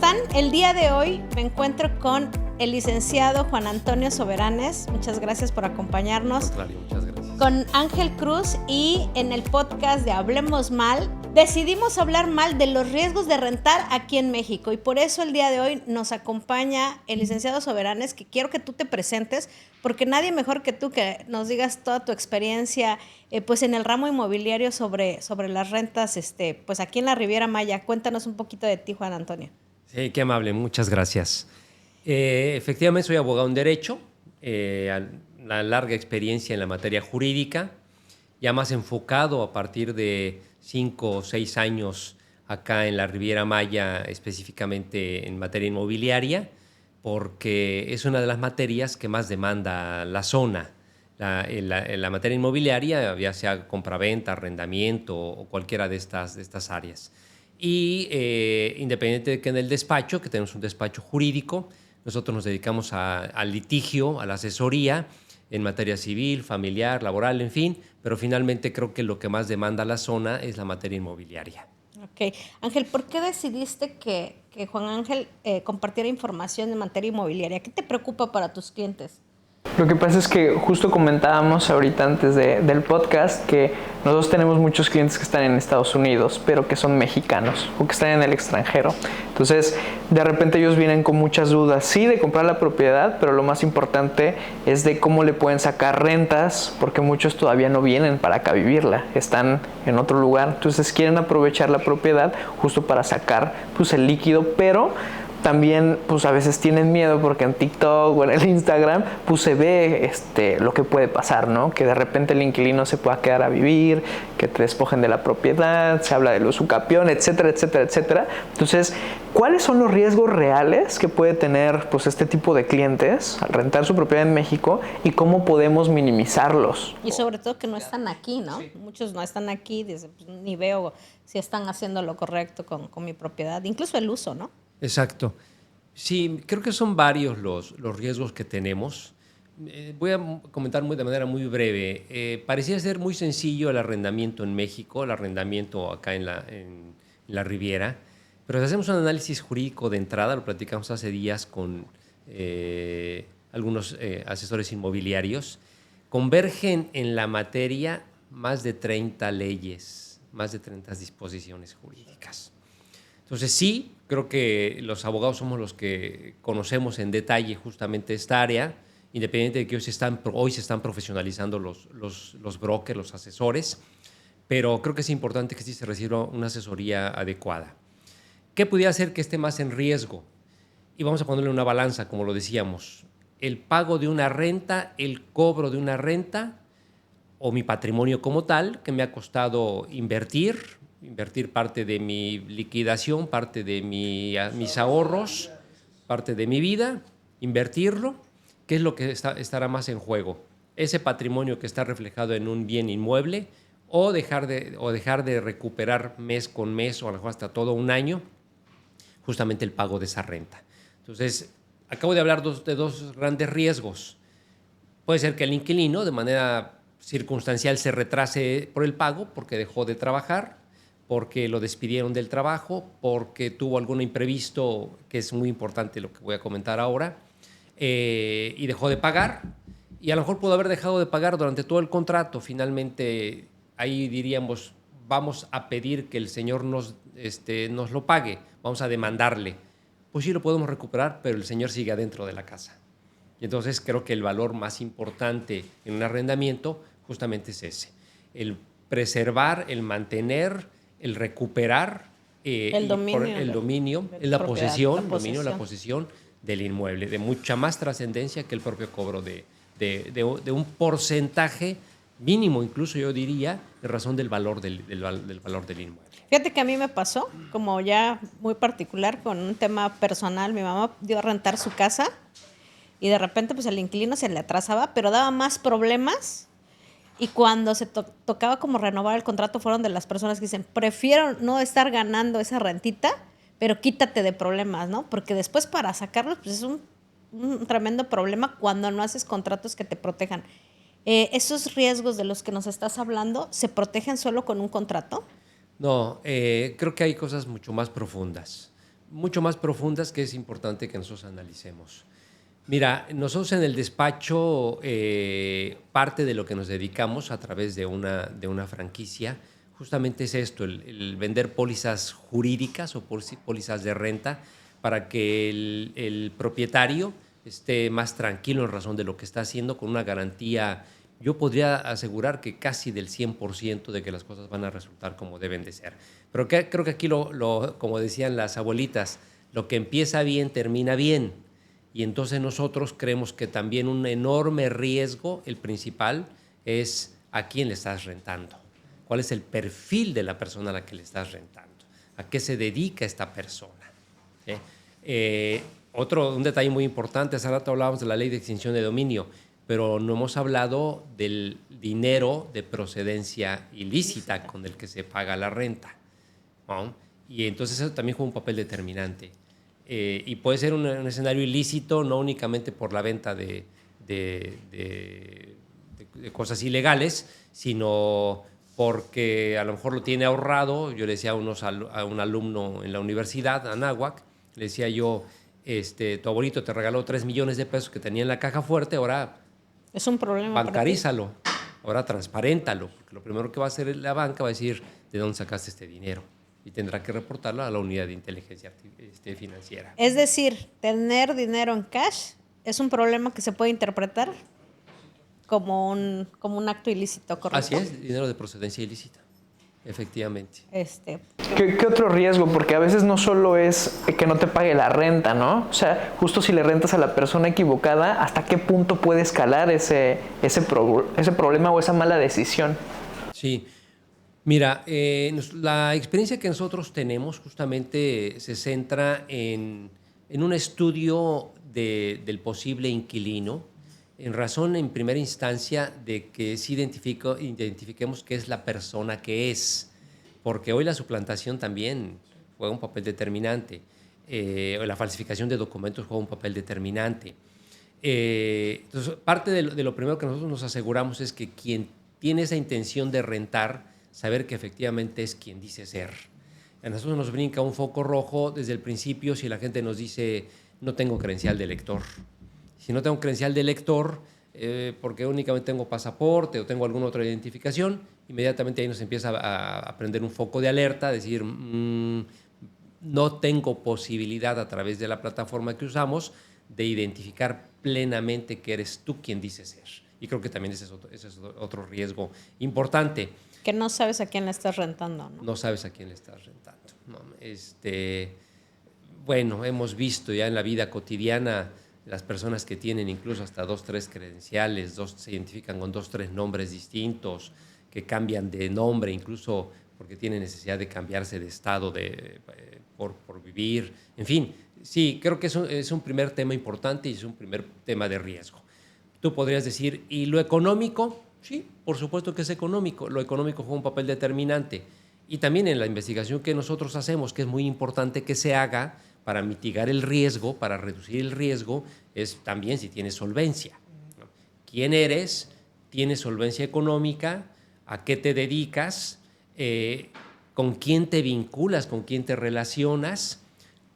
están? El día de hoy me encuentro con el licenciado Juan Antonio Soberanes. Muchas gracias por acompañarnos. Al contrario, muchas gracias. Con Ángel Cruz, y en el podcast de Hablemos Mal decidimos hablar mal de los riesgos de rentar aquí en México, y por eso el día de hoy nos acompaña el licenciado Soberanes, que quiero que tú te presentes, porque nadie mejor que tú que nos digas toda tu experiencia pues en el ramo inmobiliario sobre las rentas pues aquí en la Riviera Maya. Cuéntanos un poquito de ti, Juan Antonio. Sí, qué amable, muchas gracias. Efectivamente soy abogado en Derecho, una larga experiencia en la materia jurídica, ya más enfocado a partir de 5 o 6 años acá en la Riviera Maya, específicamente en materia inmobiliaria, porque es una de las materias que más demanda la zona. En la materia inmobiliaria, ya sea compraventa, arrendamiento o cualquiera de estas áreas. Y independiente de que en el despacho, que tenemos un despacho jurídico, nosotros nos dedicamos al litigio, a la asesoría en materia civil, familiar, laboral, en fin, pero finalmente creo que lo que más demanda la zona es la materia inmobiliaria. Ok. Ángel, ¿por qué decidiste que Juan Ángel compartiera información en materia inmobiliaria? ¿Qué te preocupa para tus clientes? Lo que pasa es que justo comentábamos ahorita antes del podcast que nosotros tenemos muchos clientes que están en Estados Unidos, pero que son mexicanos o que están en el extranjero. Entonces, de repente ellos vienen con muchas dudas, sí, de comprar la propiedad, pero lo más importante es de cómo le pueden sacar rentas, porque muchos todavía no vienen para acá a vivirla, están en otro lugar. Entonces, quieren aprovechar la propiedad justo para sacar pues el líquido, pero también pues a veces tienen miedo porque en TikTok o en el Instagram pues se ve lo que puede pasar, ¿no? Que de repente el inquilino se pueda quedar a vivir, que te despojen de la propiedad, se habla del usucapión, etcétera, etcétera, etcétera. Entonces, ¿cuáles son los riesgos reales que puede tener pues este tipo de clientes al rentar su propiedad en México y cómo podemos minimizarlos? Y sobre todo que no están aquí, ¿no? Sí. Muchos no están aquí, dicen, pues, ni veo si están haciendo lo correcto con mi propiedad, incluso el uso, ¿no? Exacto. Sí, creo que son varios los riesgos que tenemos. Voy a comentar de manera muy breve. Parecía ser muy sencillo el arrendamiento en México, el arrendamiento acá en la Riviera, pero si hacemos un análisis jurídico de entrada, lo platicamos hace días con algunos asesores inmobiliarios, convergen en la materia más de 30 leyes, más de 30 disposiciones jurídicas. Entonces sí, creo que los abogados somos los que conocemos en detalle justamente esta área, independiente de que hoy se están profesionalizando los brokers, los asesores, pero creo que es importante que sí se reciba una asesoría adecuada. ¿Qué pudiera hacer que esté más en riesgo? Y vamos a ponerle una balanza, como lo decíamos, el pago de una renta, el cobro de una renta o mi patrimonio como tal, que me ha costado invertir parte de mi liquidación, parte de mis ahorros, parte de mi vida, invertirlo. ¿Qué es lo que estará más en juego? Ese patrimonio que está reflejado en un bien inmueble o dejar de recuperar mes con mes o a lo mejor hasta todo un año justamente el pago de esa renta. Entonces, acabo de hablar de dos grandes riesgos. Puede ser que el inquilino de manera circunstancial se retrase por el pago porque dejó de trabajar, porque lo despidieron del trabajo, porque tuvo algún imprevisto, que es muy importante lo que voy a comentar ahora, y dejó de pagar, y a lo mejor pudo haber dejado de pagar durante todo el contrato. Finalmente, ahí diríamos, vamos a pedir que el señor nos lo pague, vamos a demandarle. Pues sí lo podemos recuperar, pero el señor sigue adentro de la casa. Y entonces creo que el valor más importante en un arrendamiento justamente es ese, el preservar, el mantener, el recuperar el dominio, la posesión del inmueble, de mucha más trascendencia que el propio cobro de un porcentaje mínimo, incluso yo diría, de razón del valor del valor del inmueble. Fíjate que a mí me pasó, como ya muy particular, con un tema personal. Mi mamá dio a rentar su casa y de repente pues el inquilino se le atrasaba, pero daba más problemas. Y cuando se tocaba como renovar el contrato, fueron de las personas que dicen, prefiero no estar ganando esa rentita, pero quítate de problemas, ¿no? Porque después para sacarlos pues es un tremendo problema cuando no haces contratos que te protejan. ¿Esos riesgos de los que nos estás hablando se protegen solo con un contrato? No, creo que hay cosas mucho más profundas. mucho más profundas que es importante que nosotros analicemos. Mira, nosotros en el despacho, parte de lo que nos dedicamos a través de una franquicia, justamente es esto, el vender pólizas jurídicas o pólizas de renta para que el propietario esté más tranquilo en razón de lo que está haciendo, con una garantía. Yo podría asegurar que casi del 100% de que las cosas van a resultar como deben de ser. Pero creo que aquí, como decían las abuelitas, lo que empieza bien termina bien. Y entonces nosotros creemos que también un enorme riesgo, el principal, es a quién le estás rentando. ¿Cuál es el perfil de la persona a la que le estás rentando? ¿A qué se dedica esta persona? Un detalle muy importante, hace rato hablábamos de la ley de extinción de dominio, pero no hemos hablado del dinero de procedencia ilícita con el que se paga la renta, ¿no? Y entonces eso también juega un papel determinante. Y puede ser un escenario ilícito, no únicamente por la venta de cosas ilegales, sino porque a lo mejor lo tiene ahorrado. Yo le decía a un alumno en la universidad, Anáhuac, le decía yo, tu abuelito te regaló 3 millones de pesos que tenía en la caja fuerte, ahora es un problema. Bancarízalo, ahora transparéntalo, porque lo primero que va a hacer la banca va a decir de dónde sacaste este dinero y tendrá que reportarlo a la unidad de inteligencia financiera. Es decir, tener dinero en cash es un problema que se puede interpretar como un acto ilícito, ¿correcto? Así es, dinero de procedencia ilícita, efectivamente. ¿Qué otro riesgo? Porque a veces no solo es que no te pague la renta, ¿no? O sea, justo si le rentas a la persona equivocada, ¿hasta qué punto puede escalar ese problema o esa mala decisión? Sí. Mira, la experiencia que nosotros tenemos justamente se centra en un estudio del posible inquilino, en razón en primera instancia de que sí identifiquemos qué es la persona que es, porque hoy la suplantación también juega un papel determinante, la falsificación de documentos juega un papel determinante. Entonces, parte de lo primero que nosotros nos aseguramos es que quien tiene esa intención de rentar, saber que efectivamente es quien dice ser. A nosotros nos brinca un foco rojo desde el principio si la gente nos dice no tengo credencial de lector. Si no tengo credencial de lector, porque únicamente tengo pasaporte o tengo alguna otra identificación, inmediatamente ahí nos empieza a prender un foco de alerta, decir no tengo posibilidad a través de la plataforma que usamos de identificar plenamente que eres tú quien dice ser. Y creo que también ese es otro riesgo importante. Que no sabes a quién le estás rentando, ¿no? No sabes a quién le estás rentando, ¿no? Bueno, hemos visto ya en la vida cotidiana las personas que tienen incluso hasta 2, 3 credenciales, se identifican con 2, 3 nombres distintos, que cambian de nombre incluso porque tienen necesidad de cambiarse de estado por vivir. En fin, sí, creo que es un primer tema importante y es un primer tema de riesgo. Tú podrías decir, ¿y lo económico? Sí, por supuesto que es económico. Lo económico juega un papel determinante. Y también en la investigación que nosotros hacemos, que es muy importante que se haga para mitigar el riesgo, para reducir el riesgo, es también si tienes solvencia, ¿no? ¿Quién eres? ¿Tienes solvencia económica? ¿A qué te dedicas? ¿Con quién te vinculas? ¿Con quién te relacionas?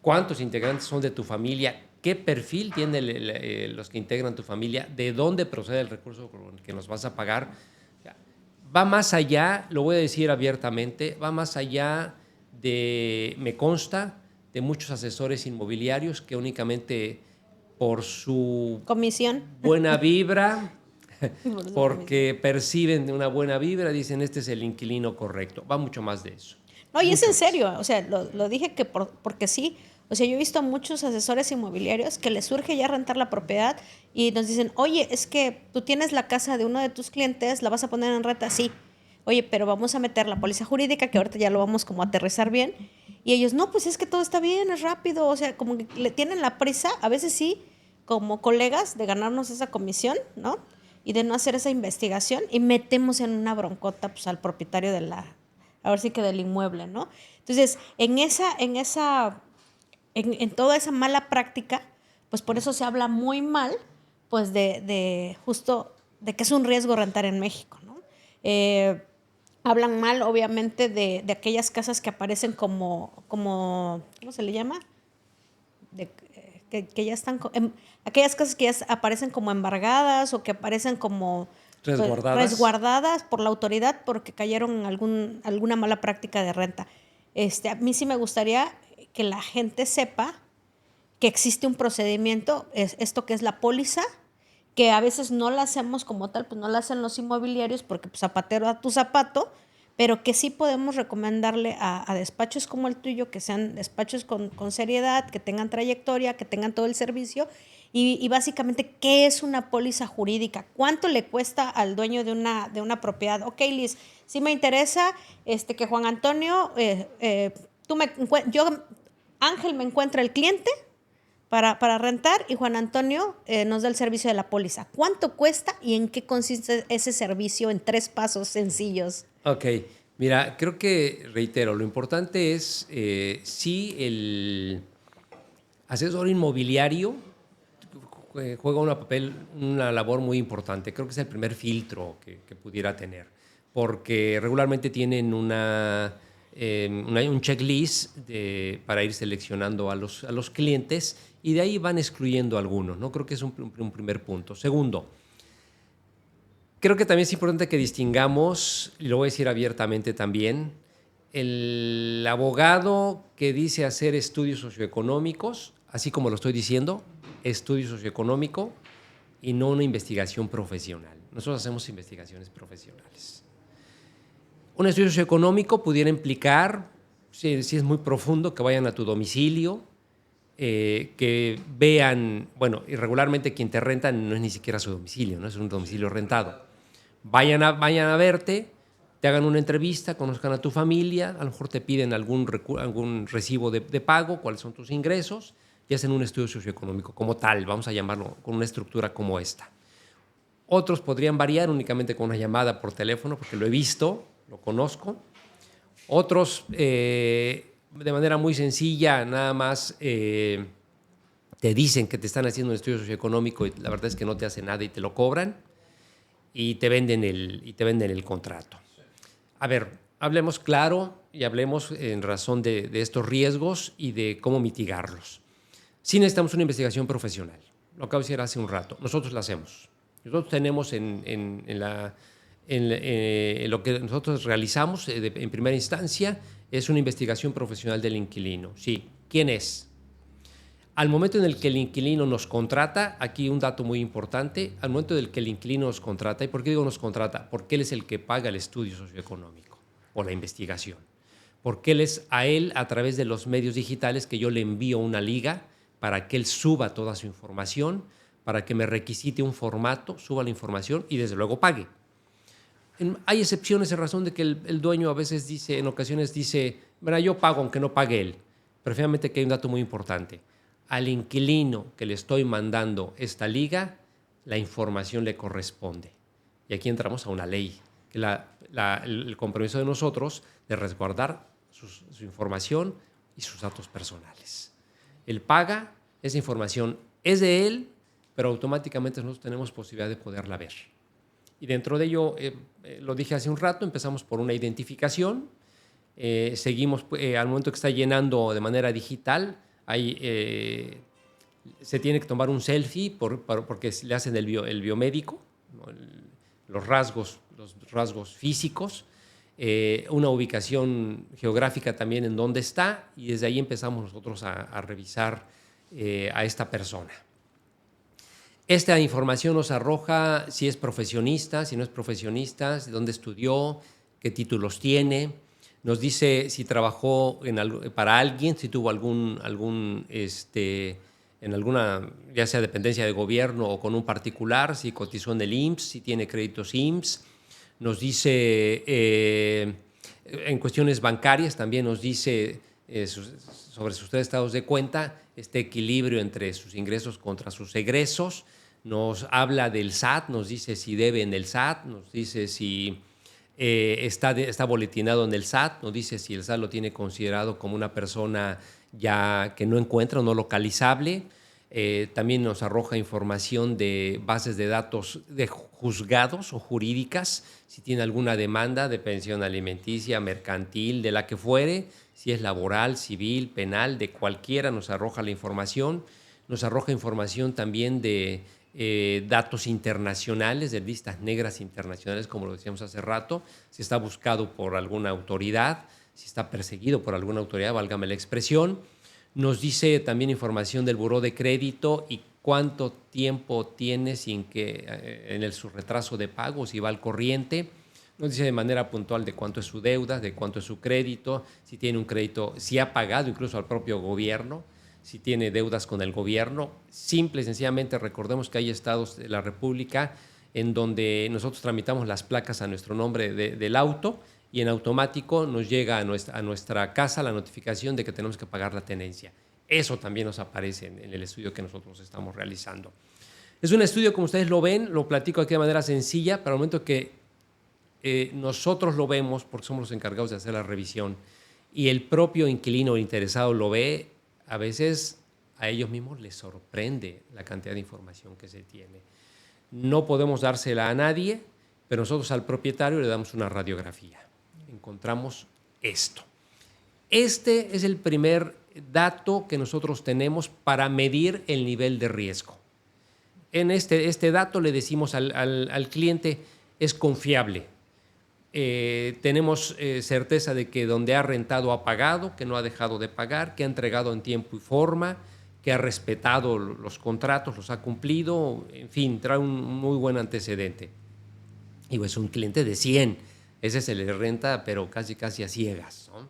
¿Cuántos integrantes son de tu familia? ¿Qué perfil tienen los que integran tu familia? ¿De dónde procede el recurso con el que nos vas a pagar? Va más allá, lo voy a decir abiertamente, va más allá me consta, de muchos asesores inmobiliarios que únicamente por su comisión, buena vibra, porque perciben una buena vibra, dicen este es el inquilino correcto. Va mucho más de eso. No, y es en serio, o sea, lo dije porque sí. O sea, yo he visto muchos asesores inmobiliarios que les surge ya rentar la propiedad y nos dicen, oye, es que tú tienes la casa de uno de tus clientes, la vas a poner en renta, sí. Oye, pero vamos a meter la póliza jurídica, que ahorita ya lo vamos como a aterrizar bien. Y ellos, no, pues es que todo está bien, es rápido. O sea, como que le tienen la prisa, a veces sí, como colegas, de ganarnos esa comisión, ¿no? Y de no hacer esa investigación y metemos en una broncota pues, al propietario ahora sí que del inmueble, ¿no? Entonces, en toda esa mala práctica, pues por eso se habla muy mal, pues justo de que es un riesgo rentar en México, ¿no? Hablan mal, obviamente, de aquellas casas que aparecen como ¿cómo se le llama? que ya están, aquellas casas que ya aparecen como embargadas o que aparecen como resguardadas por la autoridad porque cayeron en alguna mala práctica de renta. A mí sí me gustaría que la gente sepa que existe un procedimiento, esto que es la póliza, que a veces no la hacemos como tal, pues no la hacen los inmobiliarios porque pues, zapatero a tu zapato, pero que sí podemos recomendarle a despachos como el tuyo, que sean despachos con seriedad, que tengan trayectoria, que tengan todo el servicio, y básicamente, ¿qué es una póliza jurídica? ¿Cuánto le cuesta al dueño de una propiedad? Ok, Liz, sí me interesa que Juan Antonio, Ángel me encuentra el cliente para rentar y Juan Antonio nos da el servicio de la póliza. ¿Cuánto cuesta y en qué consiste ese servicio en 3 pasos sencillos? Ok, mira, creo que, reitero, lo importante es si el asesor inmobiliario juega una labor muy importante. Creo que es el primer filtro que pudiera tener, porque regularmente tienen un checklist para ir seleccionando a los clientes y de ahí van excluyendo algunos, ¿no? Creo que es un primer punto. Segundo, creo que también es importante que distingamos, y lo voy a decir abiertamente también, el abogado que dice hacer estudios socioeconómicos, así como lo estoy diciendo, estudio socioeconómico y no una investigación profesional. Nosotros hacemos investigaciones profesionales. Un estudio socioeconómico pudiera implicar, si es muy profundo, que vayan a tu domicilio, que vean, bueno, irregularmente quien te renta no es ni siquiera su domicilio, no es un domicilio rentado. Vayan a verte, te hagan una entrevista, conozcan a tu familia, a lo mejor te piden algún recibo de pago, cuáles son tus ingresos, y hacen un estudio socioeconómico como tal, vamos a llamarlo, con una estructura como esta. Otros podrían variar únicamente con una llamada por teléfono, porque lo he visto, lo conozco. Otros, de manera muy sencilla, nada más te dicen que te están haciendo un estudio socioeconómico y la verdad es que no te hacen nada y te lo cobran y te venden el contrato. A ver, hablemos claro y hablemos en razón de estos riesgos y de cómo mitigarlos. Sí necesitamos una investigación profesional. Lo acabo de decir hace un rato. Nosotros la hacemos. Nosotros tenemos en lo que nosotros realizamos en primera instancia es una investigación profesional del inquilino. Sí, ¿quién es? Al momento en el que el inquilino nos contrata, aquí un dato muy importante, al momento en el que el inquilino nos contrata, ¿y por qué digo nos contrata? Porque él es el que paga el estudio socioeconómico o la investigación. Porque él es a él, a través de los medios digitales, que yo le envío una liga para que él suba toda su información, para que me requisite un formato, suba la información y desde luego pague. Hay excepciones en razón de que el dueño a veces dice, en ocasiones dice, mira, yo pago aunque no pague él. Pero finalmente que hay un dato muy importante. Al inquilino que le estoy mandando esta liga, la información le corresponde. Y aquí entramos a una ley, que el compromiso de nosotros de resguardar su información y sus datos personales. Él paga, esa información es de él, pero automáticamente nosotros tenemos posibilidad de poderla ver. Y dentro de ello, lo dije hace un rato, empezamos por una identificación, seguimos al momento que está llenando de manera digital, se tiene que tomar un selfie porque le hacen el biomédico, ¿no? los rasgos físicos, una ubicación geográfica también en dónde está, y desde ahí empezamos nosotros a revisar a esta persona. Esta información nos arroja si es profesionista, si no es profesionista, de dónde estudió, qué títulos tiene. Nos dice si trabajó para alguien, si tuvo en alguna, ya sea dependencia de gobierno o con un particular, si cotizó en el IMSS, si tiene créditos IMSS. Nos dice, en cuestiones bancarias, también nos dice sobre sus 3 estados de cuenta, este equilibrio entre sus ingresos contra sus egresos. Nos habla del SAT, nos dice si debe en el SAT, nos dice si está boletinado en el SAT, nos dice si el SAT lo tiene considerado como una persona ya que no encuentra o no localizable. También nos arroja información de bases de datos de juzgados o jurídicas, si tiene alguna demanda de pensión alimenticia, mercantil, de la que fuere, si es laboral, civil, penal, de cualquiera, nos arroja la información. Nos arroja información también de datos internacionales, de listas negras internacionales, como lo decíamos hace rato, si está buscado por alguna autoridad, si está perseguido por alguna autoridad, válgame la expresión. Nos dice también información del buró de crédito y cuánto tiempo tiene sin que en su retraso de pago, si va al corriente. Nos dice de manera puntual de cuánto es su deuda, de cuánto es su crédito, si tiene un crédito, si ha pagado incluso al propio gobierno, si tiene deudas con el gobierno. Simple y sencillamente recordemos que hay estados de la República en donde nosotros tramitamos las placas a nuestro nombre del auto y en automático nos llega a nuestra casa la notificación de que tenemos que pagar la tenencia. Eso también nos aparece en el estudio que nosotros estamos realizando. Es un estudio, como ustedes lo ven, lo platico aquí de manera sencilla, pero al momento que nosotros lo vemos, porque somos los encargados de hacer la revisión, y el propio inquilino o interesado lo ve, a veces a ellos mismos les sorprende la cantidad de información que se tiene. No podemos dársela a nadie, pero nosotros al propietario le damos una radiografía. Encontramos esto. Este es el primer dato que nosotros tenemos para medir el nivel de riesgo. En este dato le decimos al cliente, es confiable. Tenemos certeza de que donde ha rentado ha pagado, que no ha dejado de pagar, que ha entregado en tiempo y forma, que ha respetado los contratos, los ha cumplido, en fin, trae un muy buen antecedente. Y es un cliente de 100. Ese se le renta, pero casi a ciegas, ¿no?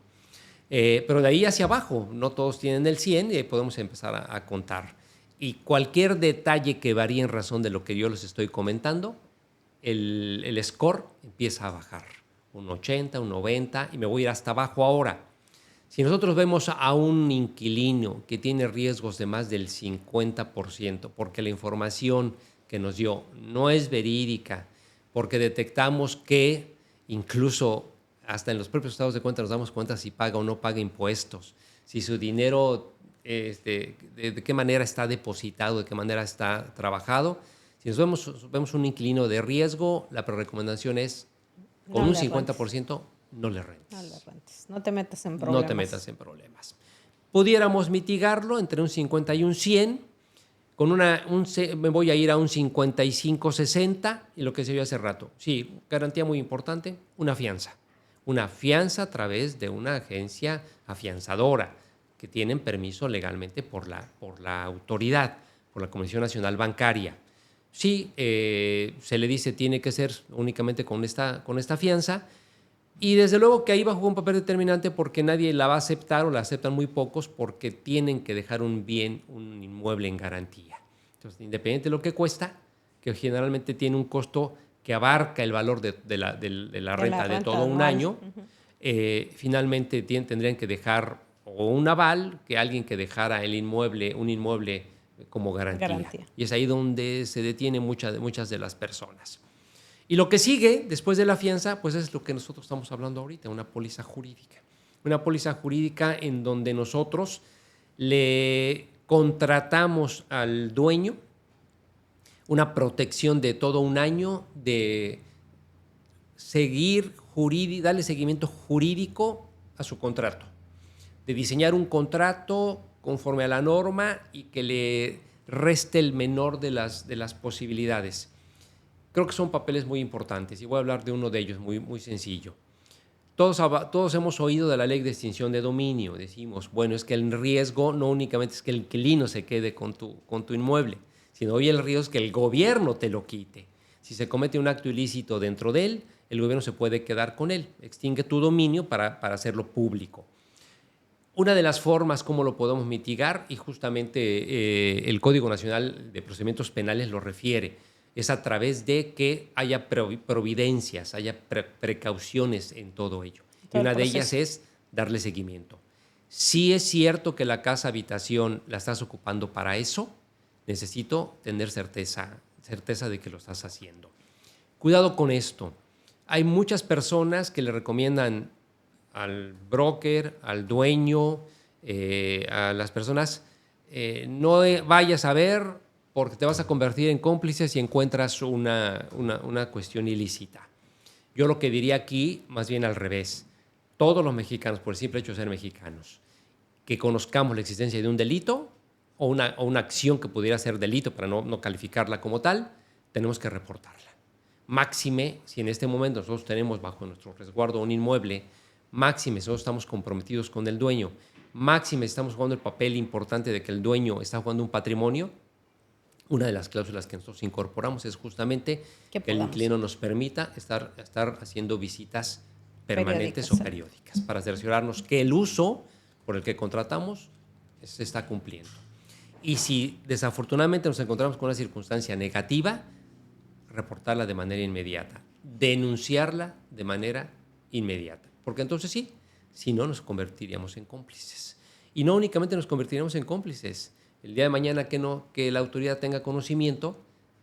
Pero de ahí hacia abajo, no todos tienen el 100 y ahí podemos empezar a contar. Y cualquier detalle que varíe en razón de lo que yo les estoy comentando, el score empieza a bajar. Un 80, un 90 y me voy a ir hasta abajo ahora. Si nosotros vemos a un inquilino que tiene riesgos de más del 50%, porque la información que nos dio no es verídica, porque detectamos que incluso hasta en los propios estados de cuenta nos damos cuenta si paga o no paga impuestos, si su dinero, de qué manera está depositado, de qué manera está trabajado. Si nos vemos un inquilino de riesgo, la recomendación es, con un 50%, no le rentes. No le rentes, no te metas en problemas. No te metas en problemas. Pudiéramos mitigarlo entre un 50 y un 100, me voy a ir a un 55-60 y lo que se vio hace rato. Sí, garantía muy importante, una fianza. Una fianza a través de una agencia afianzadora que tienen permiso legalmente por la autoridad, por la Comisión Nacional Bancaria. Sí, se le dice tiene que ser únicamente con esta fianza y desde luego que ahí va a jugar un papel determinante porque nadie la va a aceptar o la aceptan muy pocos porque tienen que dejar un bien, un inmueble en garantía. Entonces, independiente de lo que cuesta, que generalmente tiene un costo que abarca el valor de la renta de todo un año, finalmente tendrían que dejar o un aval que alguien que dejara un inmueble como garantía. Y es ahí donde se detienen muchas de las personas. Y lo que sigue después de la fianza, pues es lo que nosotros estamos hablando ahorita, una póliza jurídica. Una póliza jurídica en donde nosotros le contratamos al dueño una protección de todo un año de darle seguimiento jurídico a su contrato, de diseñar un contrato conforme a la norma y que le reste el menor de las posibilidades. Creo que son papeles muy importantes y voy a hablar de uno de ellos muy, muy sencillo. Todos hemos oído de la ley de extinción de dominio. Decimos, bueno, es que el riesgo no únicamente es que el inquilino se quede con tu inmueble, sino hoy el riesgo es que el gobierno te lo quite. Si se comete un acto ilícito dentro de él, el gobierno se puede quedar con él. Extingue tu dominio para hacerlo público. Una de las formas como lo podemos mitigar, y justamente el Código Nacional de Procedimientos Penales lo refiere, es a través de que haya providencias, haya precauciones en todo ello. Y una de ellas es darle seguimiento. Si es cierto que la casa habitación la estás ocupando para eso, necesito tener certeza de que lo estás haciendo. Cuidado con esto. Hay muchas personas que le recomiendan al broker, al dueño, a las personas no vayas a ver porque te vas a convertir en cómplice si encuentras una cuestión ilícita. Yo lo que diría aquí, más bien al revés, todos los mexicanos, por el simple hecho de ser mexicanos, que conozcamos la existencia de un delito o una acción que pudiera ser delito para no calificarla como tal, tenemos que reportarla. Máxime, si en este momento nosotros tenemos bajo nuestro resguardo un inmueble, máxime, si nosotros estamos comprometidos con el dueño, máxime, estamos jugando el papel importante de que el dueño está jugando un patrimonio, una de las cláusulas que nosotros incorporamos es justamente que el inquilino nos permita estar haciendo visitas permanentes o periódicas para cerciorarnos que el uso por el que contratamos se está cumpliendo. Y si desafortunadamente nos encontramos con una circunstancia negativa, reportarla de manera inmediata, denunciarla de manera inmediata. Porque entonces sí, si no nos convertiríamos en cómplices. Y no únicamente nos convertiríamos en cómplices. El día de mañana que la autoridad tenga conocimiento,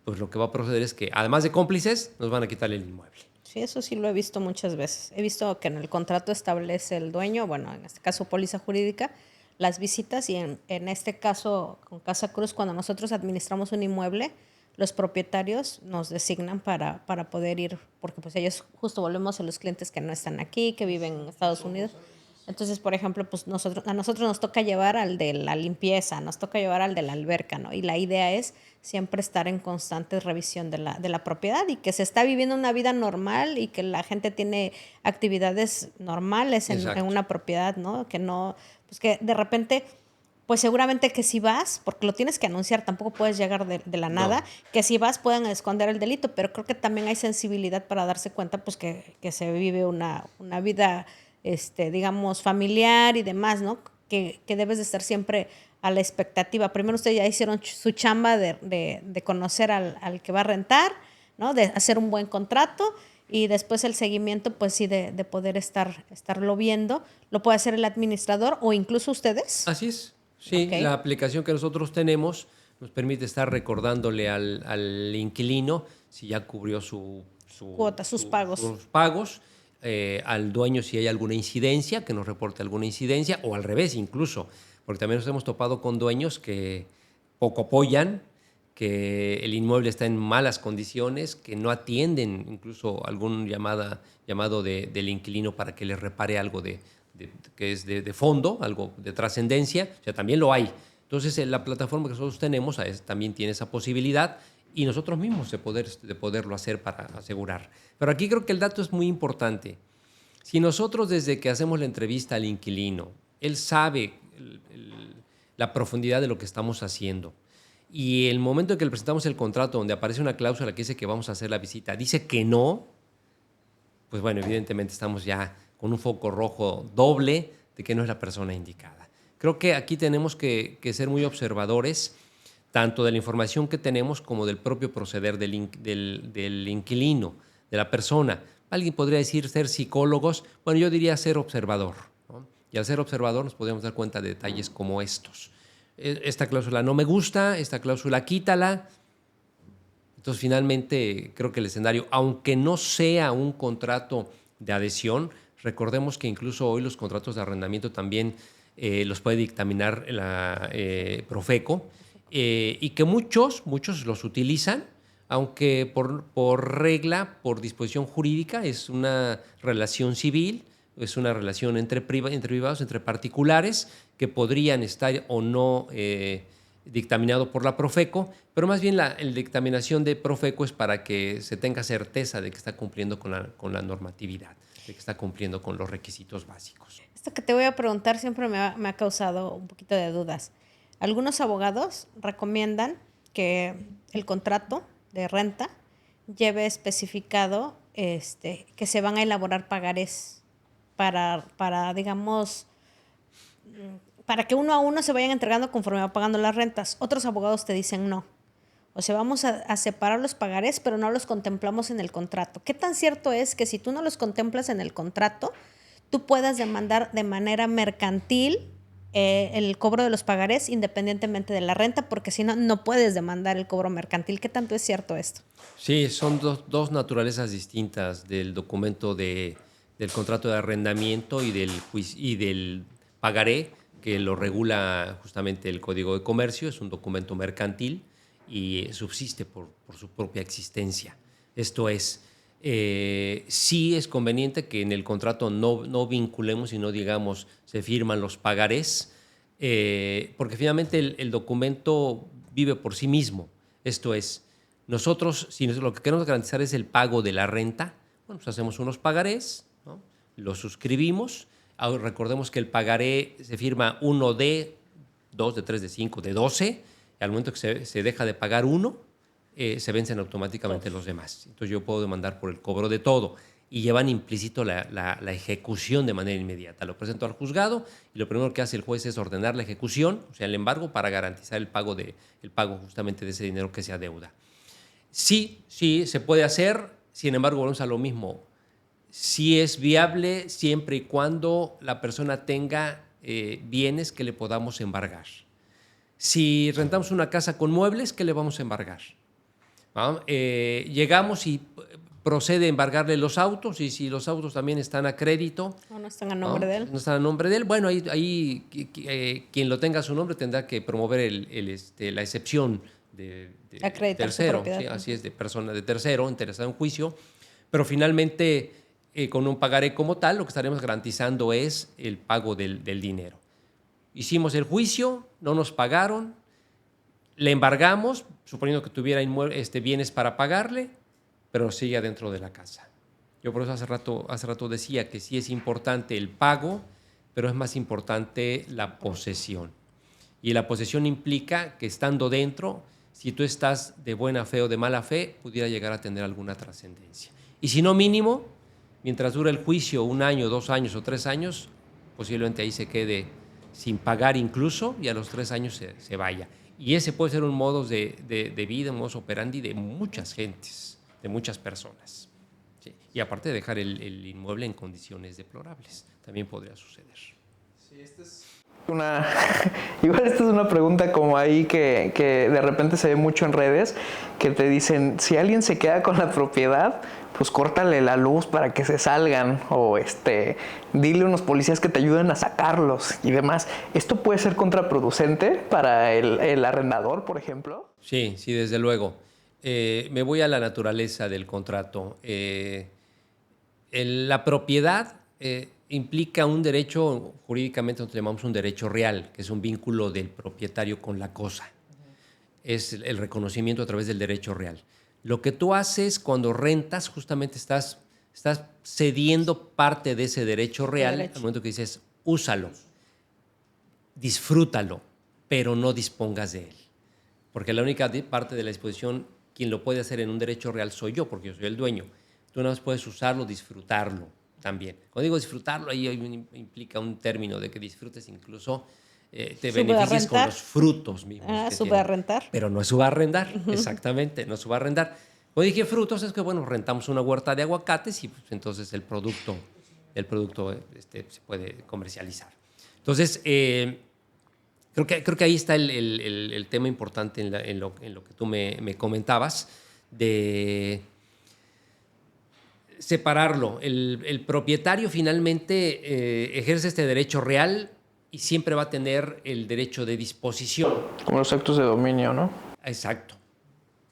pues lo que va a proceder es que, además de cómplices, nos van a quitar el inmueble. Sí, eso sí lo he visto muchas veces. He visto que en el contrato establece el dueño, bueno, en este caso póliza jurídica, las visitas y en este caso con Casa Cruz, cuando nosotros administramos un inmueble, los propietarios nos designan para poder ir, porque pues ellos justo volvemos a los clientes que no están aquí, que viven en Estados Unidos. Entonces, por ejemplo, pues a nosotros nos toca llevar al de la limpieza, nos toca llevar al de la alberca, ¿no? Y la idea es siempre estar en constante revisión de la propiedad y que se está viviendo una vida normal y que la gente tiene actividades normales en una propiedad, ¿no? Que no, pues que de repente, pues seguramente que si vas, porque lo tienes que anunciar, tampoco puedes llegar de la nada, no. Que si vas puedan esconder el delito, pero creo que también hay sensibilidad para darse cuenta pues que se vive una vida digamos, familiar y demás, ¿no? Que debes de estar siempre a la expectativa. Primero ustedes ya hicieron su chamba de conocer al que va a rentar, ¿no? De hacer un buen contrato y después el seguimiento, pues sí, de poder estarlo viendo. Lo puede hacer el administrador o incluso ustedes. Así es. Sí, okay. La aplicación que nosotros tenemos nos permite estar recordándole al inquilino si ya cubrió su cuota, sus pagos. Sus pagos. Al dueño si hay alguna incidencia, que nos reporte alguna incidencia, o al revés incluso, porque también nos hemos topado con dueños que poco apoyan, que el inmueble está en malas condiciones, que no atienden incluso algún llamado del inquilino para que les repare algo que es de fondo, algo de trascendencia, o sea, también lo hay. Entonces, la plataforma que nosotros tenemos también tiene esa posibilidad y nosotros mismos de poderlo hacer para asegurar. Pero aquí creo que el dato es muy importante. Si nosotros desde que hacemos la entrevista al inquilino, él sabe la profundidad de lo que estamos haciendo y el momento en que le presentamos el contrato donde aparece una cláusula que dice que vamos a hacer la visita, dice que no, pues bueno, evidentemente estamos ya con un foco rojo doble de que no es la persona indicada. Creo que aquí tenemos que ser muy observadores tanto de la información que tenemos como del propio proceder del inquilino, de la persona. Alguien podría decir ser psicólogos, bueno, yo diría ser observador, ¿no? Y al ser observador nos podemos dar cuenta de detalles como estos. Esta cláusula no me gusta, esta cláusula quítala. Entonces, finalmente, creo que el escenario, aunque no sea un contrato de adhesión, recordemos que incluso hoy los contratos de arrendamiento también los puede dictaminar la Profeco, y que muchos los utilizan, aunque por regla, por disposición jurídica, es una relación civil, es una relación entre privados, entre particulares, que podrían estar o no dictaminado por la Profeco, pero más bien la dictaminación de Profeco es para que se tenga certeza de que está cumpliendo con la normatividad, de que está cumpliendo con los requisitos básicos. Esto que te voy a preguntar siempre me ha causado un poquito de dudas. Algunos abogados recomiendan que el contrato de renta lleve especificado que se van a elaborar pagarés para digamos, para que uno a uno se vayan entregando conforme va pagando las rentas. Otros abogados te dicen no. O sea, vamos a separar los pagarés, pero no los contemplamos en el contrato. ¿Qué tan cierto es que si tú no los contemplas en el contrato, tú puedas demandar de manera mercantil el cobro de los pagarés independientemente de la renta, porque si no, no puedes demandar el cobro mercantil? ¿Qué tanto es cierto esto? Sí, son dos naturalezas distintas del documento del contrato de arrendamiento y del pagaré, que lo regula justamente el Código de Comercio, es un documento mercantil y subsiste por su propia existencia. Esto es, sí es conveniente que en el contrato no vinculemos y no digamos se firman los pagarés, porque finalmente el documento vive por sí mismo. Esto es, nosotros, si lo que queremos garantizar es el pago de la renta, bueno, pues hacemos unos pagarés, ¿no? Los suscribimos. Ahora recordemos que el pagaré se firma 1 de 2, de 3, de 5, de 12. Y al momento que se deja de pagar uno, se vencen automáticamente los demás. Entonces yo puedo demandar por el cobro de todo y llevan implícito la ejecución de manera inmediata. Lo presento al juzgado y lo primero que hace el juez es ordenar la ejecución, o sea, el embargo, para garantizar el pago justamente de ese dinero que se adeuda. Sí, se puede hacer, sin embargo, volvemos a lo mismo. Sí es viable siempre y cuando la persona tenga bienes que le podamos embargar. Si rentamos una casa con muebles, ¿qué le vamos a embargar? Llegamos y procede a embargarle los autos, y si los autos también están a crédito. O no están a nombre de él. No están a nombre de él. Bueno, ahí quien lo tenga a su nombre tendrá que promover la excepción de tercero. ¿Sí? Así es, de persona de tercero interesado en juicio. Pero finalmente, con un pagaré como tal, lo que estaremos garantizando es el pago del dinero. Hicimos el juicio, no nos pagaron, le embargamos, suponiendo que tuviera bienes para pagarle, pero sigue dentro de la casa. Yo por eso hace rato decía que sí es importante el pago, pero es más importante la posesión. Y la posesión implica que estando dentro, si tú estás de buena fe o de mala fe, pudiera llegar a tener alguna trascendencia. Y si no, mínimo, mientras dura el juicio, 1 año, 2 años o 3 años, posiblemente ahí se quede sin pagar incluso, y a los 3 años se vaya. Y ese puede ser un modus de vida, un modus operandi de muchas gentes, de muchas personas. ¿Sí? Y aparte de dejar el inmueble en condiciones deplorables, también podría suceder. Sí, igual esta es una pregunta como ahí que de repente se ve mucho en redes, que te dicen, si alguien se queda con la propiedad, pues córtale la luz para que se salgan, o dile a unos policías que te ayuden a sacarlos y demás. ¿Esto puede ser contraproducente para el arrendador, por ejemplo? Sí, desde luego. Me voy a la naturaleza del contrato. La propiedad implica un derecho, jurídicamente nosotros llamamos un derecho real, que es un vínculo del propietario con la cosa. Es el reconocimiento a través del derecho real. Lo que tú haces cuando rentas, justamente estás cediendo parte de ese derecho real al momento que dices, úsalo, disfrútalo, pero no dispongas de él. Porque la única parte de la disposición, quien lo puede hacer en un derecho real soy yo, porque yo soy el dueño. Tú nada más puedes usarlo, disfrutarlo también. Cuando digo disfrutarlo, ahí implica un término de que disfrutes incluso, te beneficies con los frutos mismos. Subarrendar. Pero no es subarrendar, exactamente, no es subarrendar. Cuando dije frutos, es que bueno, rentamos una huerta de aguacates y pues, entonces el producto se puede comercializar. Entonces, creo que ahí está el tema importante en lo que tú me comentabas, de separarlo. El propietario finalmente ejerce este derecho real y siempre va a tener el derecho de disposición. Como los actos de dominio, ¿no? Exacto.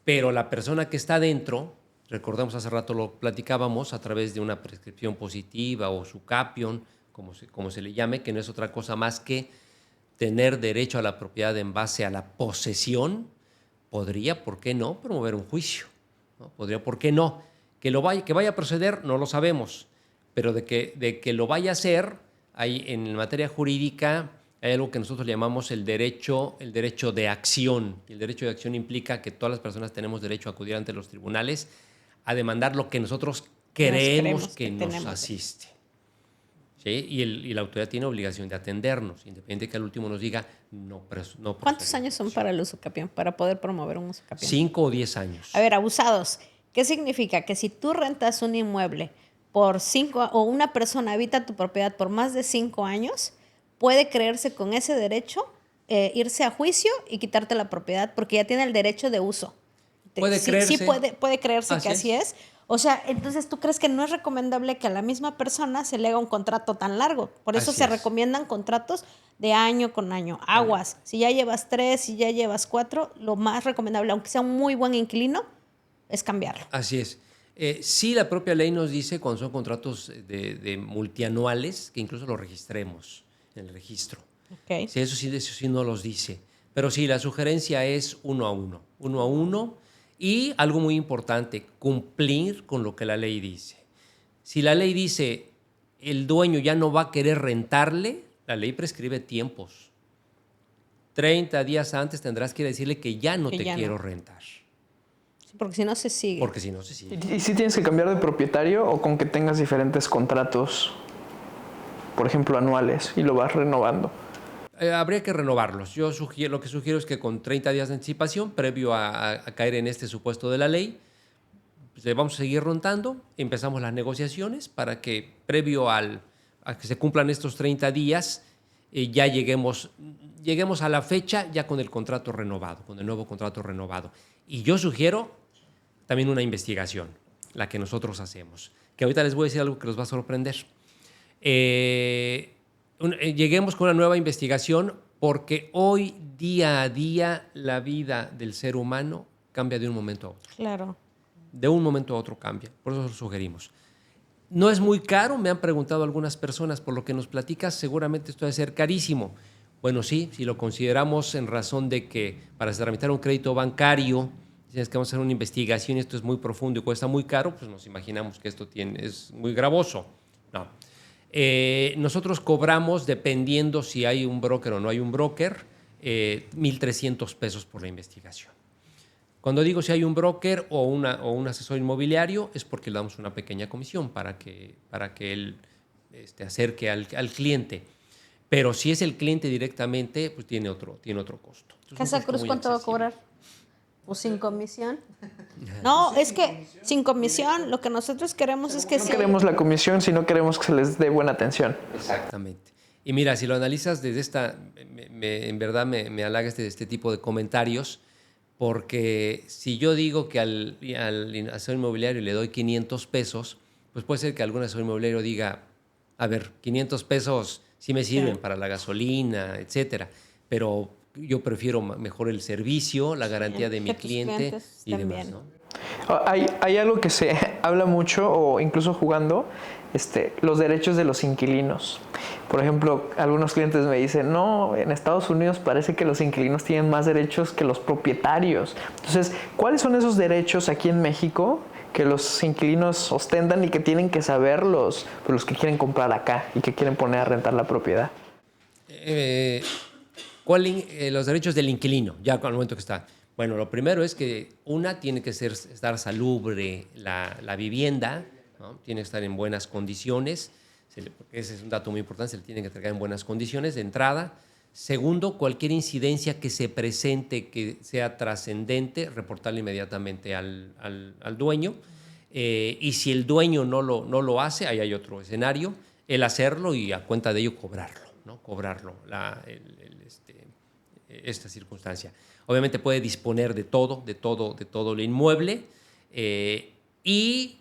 Pero la persona que está dentro, recordamos hace rato lo platicábamos, a través de una prescripción positiva o su capión, como se le llame, que no es otra cosa más que tener derecho a la propiedad en base a la posesión, podría, ¿por qué no?, promover un juicio, ¿no? Podría, ¿por qué no? Que vaya a proceder, no lo sabemos, pero de que lo vaya a hacer, hay en materia jurídica hay algo que nosotros llamamos el derecho de acción. Y el derecho de acción implica que todas las personas tenemos derecho a acudir ante los tribunales a demandar lo que nosotros creemos que nos asiste. ¿Sí? Y la autoridad tiene obligación de atendernos, independiente de que al último nos diga no. ¿Cuántos años son para el usucapión, para poder promover un usucapión? 5 o 10 años. A ver, abusados. ¿Qué significa? Que si tú rentas un inmueble por 5 o una persona habita tu propiedad por más de 5 años, puede creerse con ese derecho, irse a juicio y quitarte la propiedad porque ya tiene el derecho de uso. Puede creerse. Sí puede creerse que así es. O sea, entonces tú crees que no es recomendable que a la misma persona se le haga un contrato tan largo. Por eso Así se es. recomiendan contratos de año con año. Aguas. Si ya llevas 3, si ya llevas 4, lo más recomendable, aunque sea un muy buen inquilino, es cambiarlo. Así es. Sí, la propia ley nos dice cuando son contratos de multianuales que incluso los registremos en el registro. Okay. Sí, eso sí no los dice. Pero sí, la sugerencia es uno a uno. Y algo muy importante, cumplir con lo que la ley dice. Si la ley dice el dueño ya no va a querer rentarle, la ley prescribe tiempos. 30 días antes tendrás que decirle que ya no Que te ya quiero no. rentar. Porque si no se sigue. Porque si no se sigue. ¿Y si tienes que cambiar de propietario o con que tengas diferentes contratos, por ejemplo, anuales, y lo vas renovando? Habría que renovarlos. Yo lo que sugiero es que con 30 días de anticipación, previo a caer en este supuesto de la ley, pues, vamos a seguir rondando, empezamos las negociaciones para que previo a que se cumplan estos 30 días, ya lleguemos a la fecha ya con el contrato renovado, con el nuevo contrato renovado. Y yo sugiero también una investigación, la que nosotros hacemos, que ahorita les voy a decir algo que los va a sorprender. Lleguemos con una nueva investigación porque hoy, día a día, la vida del ser humano cambia de un momento a otro. Claro. De un momento a otro cambia, por eso lo sugerimos. No es muy caro, me han preguntado algunas personas, por lo que nos platicas, seguramente esto debe ser carísimo. Bueno, sí, si lo consideramos en razón de que para tramitar un crédito bancario tienes que vamos a hacer una investigación y esto es muy profundo y cuesta muy caro, pues nos imaginamos que esto es muy gravoso. No. Nosotros cobramos, dependiendo si hay un broker o no hay un broker, 1,300 pesos por la investigación. Cuando digo si hay un broker o un asesor inmobiliario, es porque le damos una pequeña comisión para que él acerque al cliente. Pero si es el cliente directamente, pues tiene otro costo. Entonces, ¿Casa Cruz cuánto va a cobrar? Pues sin comisión. No, es que sin comisión lo que nosotros queremos es que No queremos la comisión, sino queremos que se les dé buena atención. Exactamente. Y mira, si lo analizas desde en verdad me halaga este tipo de comentarios, porque si yo digo que al asesor inmobiliario le doy 500 pesos, pues puede ser que algún asesor inmobiliario diga, a ver, 500 pesos sí me sirven para la gasolina, etcétera, pero yo prefiero mejor el servicio, la garantía de mi que tus cliente clientes y demás, también. ¿no? Hay algo que se habla mucho, o incluso jugando, los derechos de los inquilinos. Por ejemplo, algunos clientes me dicen, no, en Estados Unidos parece que los inquilinos tienen más derechos que los propietarios. Entonces, ¿cuáles son esos derechos aquí en México que los inquilinos ostentan y que tienen que saber los que quieren comprar acá y que quieren poner a rentar la propiedad? Los derechos del inquilino, ya al momento que está. Bueno, lo primero es que tiene que estar salubre la vivienda, ¿no? Tiene que estar en buenas condiciones, porque ese es un dato muy importante, se le tiene que entregar en buenas condiciones de entrada. Segundo, cualquier incidencia que se presente que sea trascendente, reportarla inmediatamente al dueño. Y si el dueño no lo hace, ahí hay otro escenario, el hacerlo y a cuenta de ello cobrarlo, ¿no? Cobrarlo, esta circunstancia. Obviamente puede disponer de todo el inmueble y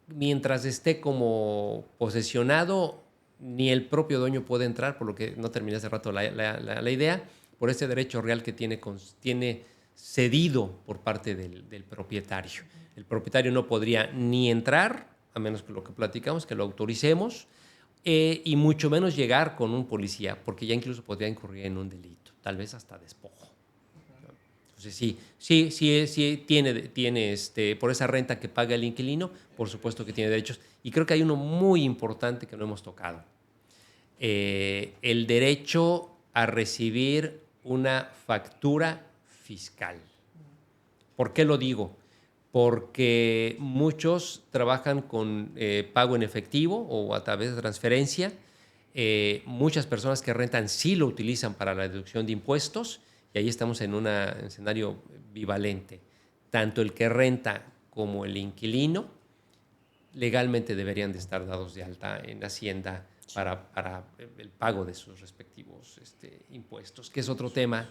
mientras esté como posesionado, ni el propio dueño puede entrar, por lo que no terminé hace rato la idea, por ese derecho real que tiene cedido por parte del propietario. El propietario no podría ni entrar, a menos que lo que platicamos, que lo autoricemos, y mucho menos llegar con un policía, porque ya incluso podría incurrir en un delito, tal vez hasta despojo. Entonces sí tiene por esa renta que paga el inquilino, por supuesto que tiene derechos. Y creo que hay uno muy importante que no hemos tocado. El derecho a recibir una factura fiscal. ¿Por qué lo digo? Porque muchos trabajan con pago en efectivo o a través de transferencia. Muchas personas que rentan sí lo utilizan para la deducción de impuestos y ahí estamos en un escenario bivalente. Tanto el que renta como el inquilino legalmente deberían de estar dados de alta en Hacienda para el pago de sus respectivos impuestos, que es otro tema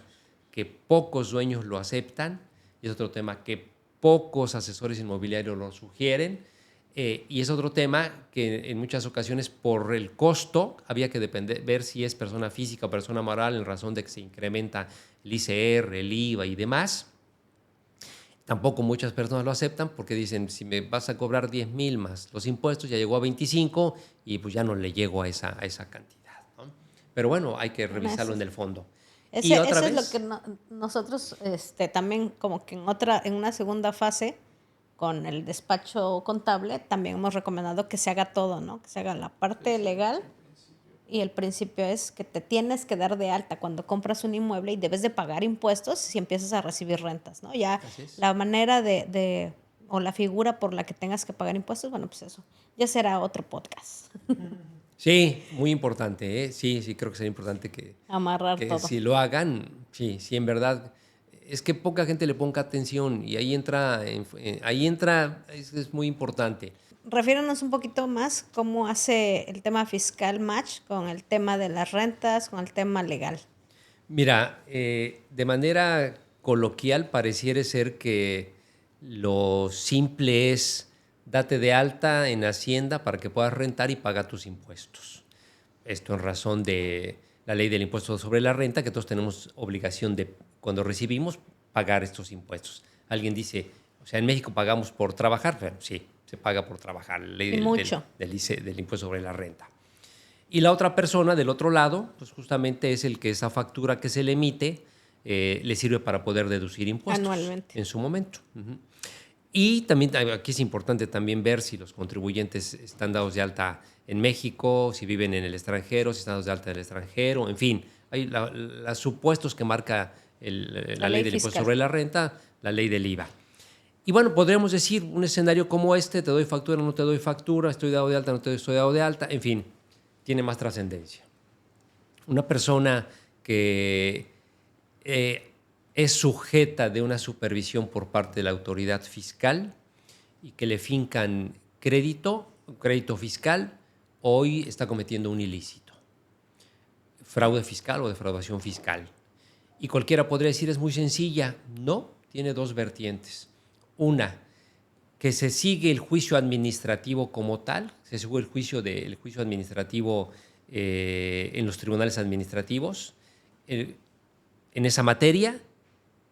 que pocos dueños lo aceptan y es otro tema que pocos asesores inmobiliarios lo sugieren. Y es otro tema que en muchas ocasiones por el costo había que ver si es persona física o persona moral en razón de que se incrementa el ICR, el IVA y demás. Tampoco muchas personas lo aceptan porque dicen, si me vas a cobrar 10,000 más los impuestos, ya llegó a 25 y pues ya no le llego a esa cantidad, ¿no? Pero bueno, hay que revisarlo en el fondo. Y otra Eso vez, es lo que nosotros también como que en una segunda fase con el despacho contable también hemos recomendado que se haga todo, ¿no? Que se haga la parte legal y el principio es que te tienes que dar de alta cuando compras un inmueble y debes de pagar impuestos si empiezas a recibir rentas, ¿no? Ya la manera o la figura por la que tengas que pagar impuestos, bueno, pues eso ya será otro podcast. sí, muy importante, ¿eh? Sí, creo que sería importante que Amarrar todo. si lo hagan, sí, en verdad. Es que poca gente le ponga atención y ahí entra, es muy importante. Refiéranos un poquito más cómo hace el tema fiscal match con el tema de las rentas, con el tema legal. Mira, de manera coloquial pareciera ser que lo simple es date de alta en Hacienda para que puedas rentar y pagar tus impuestos. Esto en razón de la ley del impuesto sobre la renta, que todos tenemos obligación de, cuando recibimos, pagar estos impuestos. Alguien dice, o sea, en México pagamos por trabajar. Bueno, sí, se paga por trabajar, la ley del impuesto sobre la renta. Y la otra persona del otro lado, pues justamente es el que esa factura que se le emite le sirve para poder deducir impuestos anualmente en su momento. Uh-huh. Y también aquí es importante también ver si los contribuyentes están dados de alta en México, si viven en el extranjero, si están dados de alta en el extranjero, en fin, hay los supuestos que marca la ley del impuesto sobre la renta, la ley del IVA. Y bueno, podríamos decir un escenario como este, te doy factura, no te doy factura, estoy dado de alta, no te estoy dado de alta, en fin, tiene más trascendencia. Una persona que es sujeta de una supervisión por parte de la autoridad fiscal y que le fincan crédito fiscal, hoy está cometiendo un ilícito, fraude fiscal o defraudación fiscal. Y cualquiera podría decir, es muy sencilla. No, tiene dos vertientes. Una, que se sigue el juicio administrativo como tal, se sigue el juicio administrativo en los tribunales administrativos en esa materia,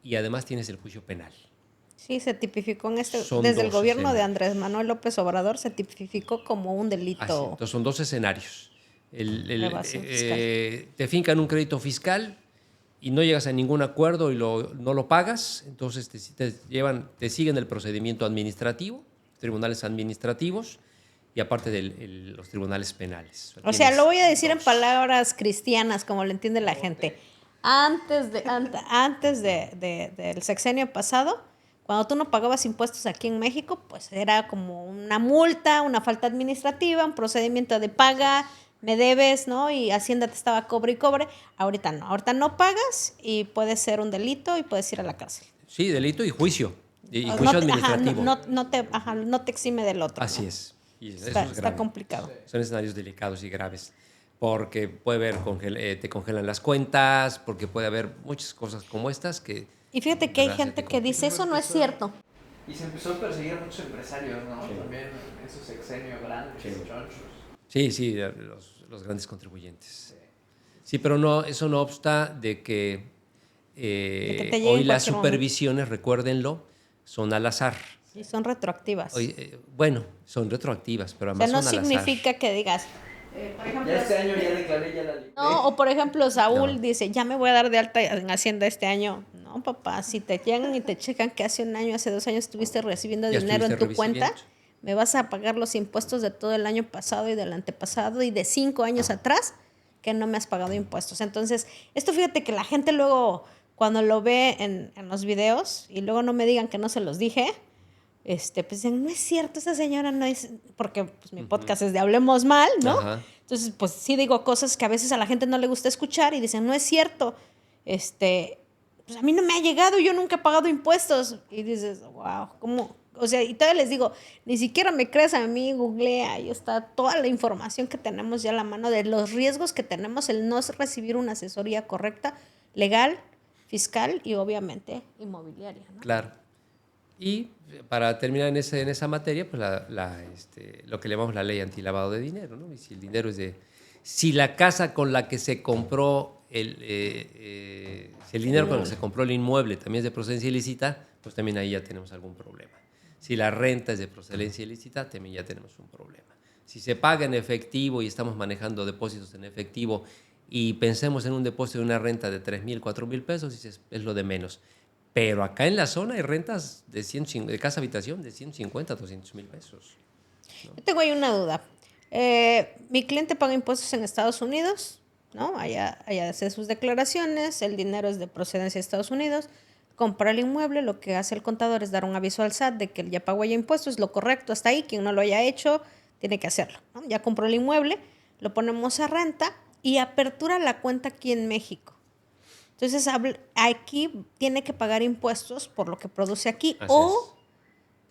y además tienes el juicio penal. Sí, se tipificó desde el gobierno de Andrés Manuel López Obrador, se tipificó como un delito. Así, entonces son dos escenarios. Te fincan un crédito fiscal y no llegas a ningún acuerdo y no lo pagas, entonces te siguen el procedimiento administrativo, tribunales administrativos y aparte de los tribunales penales. O sea, lo voy a decir en palabras cristianas, como lo entiende la gente. Antes del sexenio pasado, cuando tú no pagabas impuestos aquí en México, pues era como una multa, una falta administrativa, un procedimiento de paga, me debes, ¿no? Y Hacienda te estaba cobre y cobre. Ahorita no pagas y puede ser un delito y puedes ir a la cárcel. Sí, delito y juicio. Y juicio administrativo. No te exime del otro. Así ¿no? es. Y está complicado. Son escenarios delicados y graves. Porque puede haber, te congelan las cuentas, porque puede haber muchas cosas como estas que... Y fíjate que hay gente que dice, eso no es cierto. Y se empezó a perseguir a muchos empresarios, ¿no? Sí. También esos sexenios grandes, chonchos. Sí, los grandes contribuyentes. Sí, pero eso no obsta de que hoy las supervisiones, recuérdenlo, son al azar. Y son retroactivas. Bueno, son retroactivas, pero además no son al azar. significa que digas... por ejemplo, ya este año ya declaré, ya la libré. No, o por ejemplo, Saúl dice, ya me voy a dar de alta en Hacienda este año. No, papá, si te llegan y te checan que hace un año, hace 2 años estuviste recibiendo dinero en tu cuenta, me vas a pagar los impuestos de todo el año pasado y del antepasado y de 5 años atrás que no me has pagado impuestos. Entonces, esto fíjate que la gente luego, cuando lo ve en los videos, y luego no me digan que no se los dije, pues dicen, no es cierto, esa señora no es... Porque pues, mi podcast es de Hablemos Mal, ¿no? Ajá. Entonces, pues sí digo cosas que a veces a la gente no le gusta escuchar y dicen, no es cierto, pues a mí no me ha llegado, yo nunca he pagado impuestos. Y dices, wow, ¿cómo? O sea, y todavía les digo, ni siquiera me creas a mí, googlea, ahí está toda la información que tenemos ya a la mano de los riesgos que tenemos el no recibir una asesoría correcta, legal, fiscal y obviamente inmobiliaria, ¿no? Claro. Y para terminar en esa materia, pues lo que le llamamos la ley antilavado de dinero, ¿no? Y si el dinero es de... Si la casa con la que se compró si el dinero con el que se compró el inmueble también es de procedencia ilícita, pues también ahí ya tenemos algún problema. Si la renta es de procedencia ilícita, también ya tenemos un problema. Si se paga en efectivo y estamos manejando depósitos en efectivo y pensemos en un depósito de una renta de 3,000, 4,000 pesos, dices, es lo de menos. Pero acá en la zona hay rentas de casa habitación de 150, 200 mil pesos, ¿no? Yo tengo ahí una duda. Mi cliente paga impuestos en Estados Unidos, ¿no? Allá hace sus declaraciones, el dinero es de procedencia de Estados Unidos, compra el inmueble, lo que hace el contador es dar un aviso al SAT de que él ya pagó ya impuestos, lo correcto hasta ahí, quien no lo haya hecho tiene que hacerlo, ¿no? Ya compró el inmueble, lo ponemos a renta y apertura la cuenta aquí en México. Entonces, aquí tiene que pagar impuestos por lo que produce aquí. Así O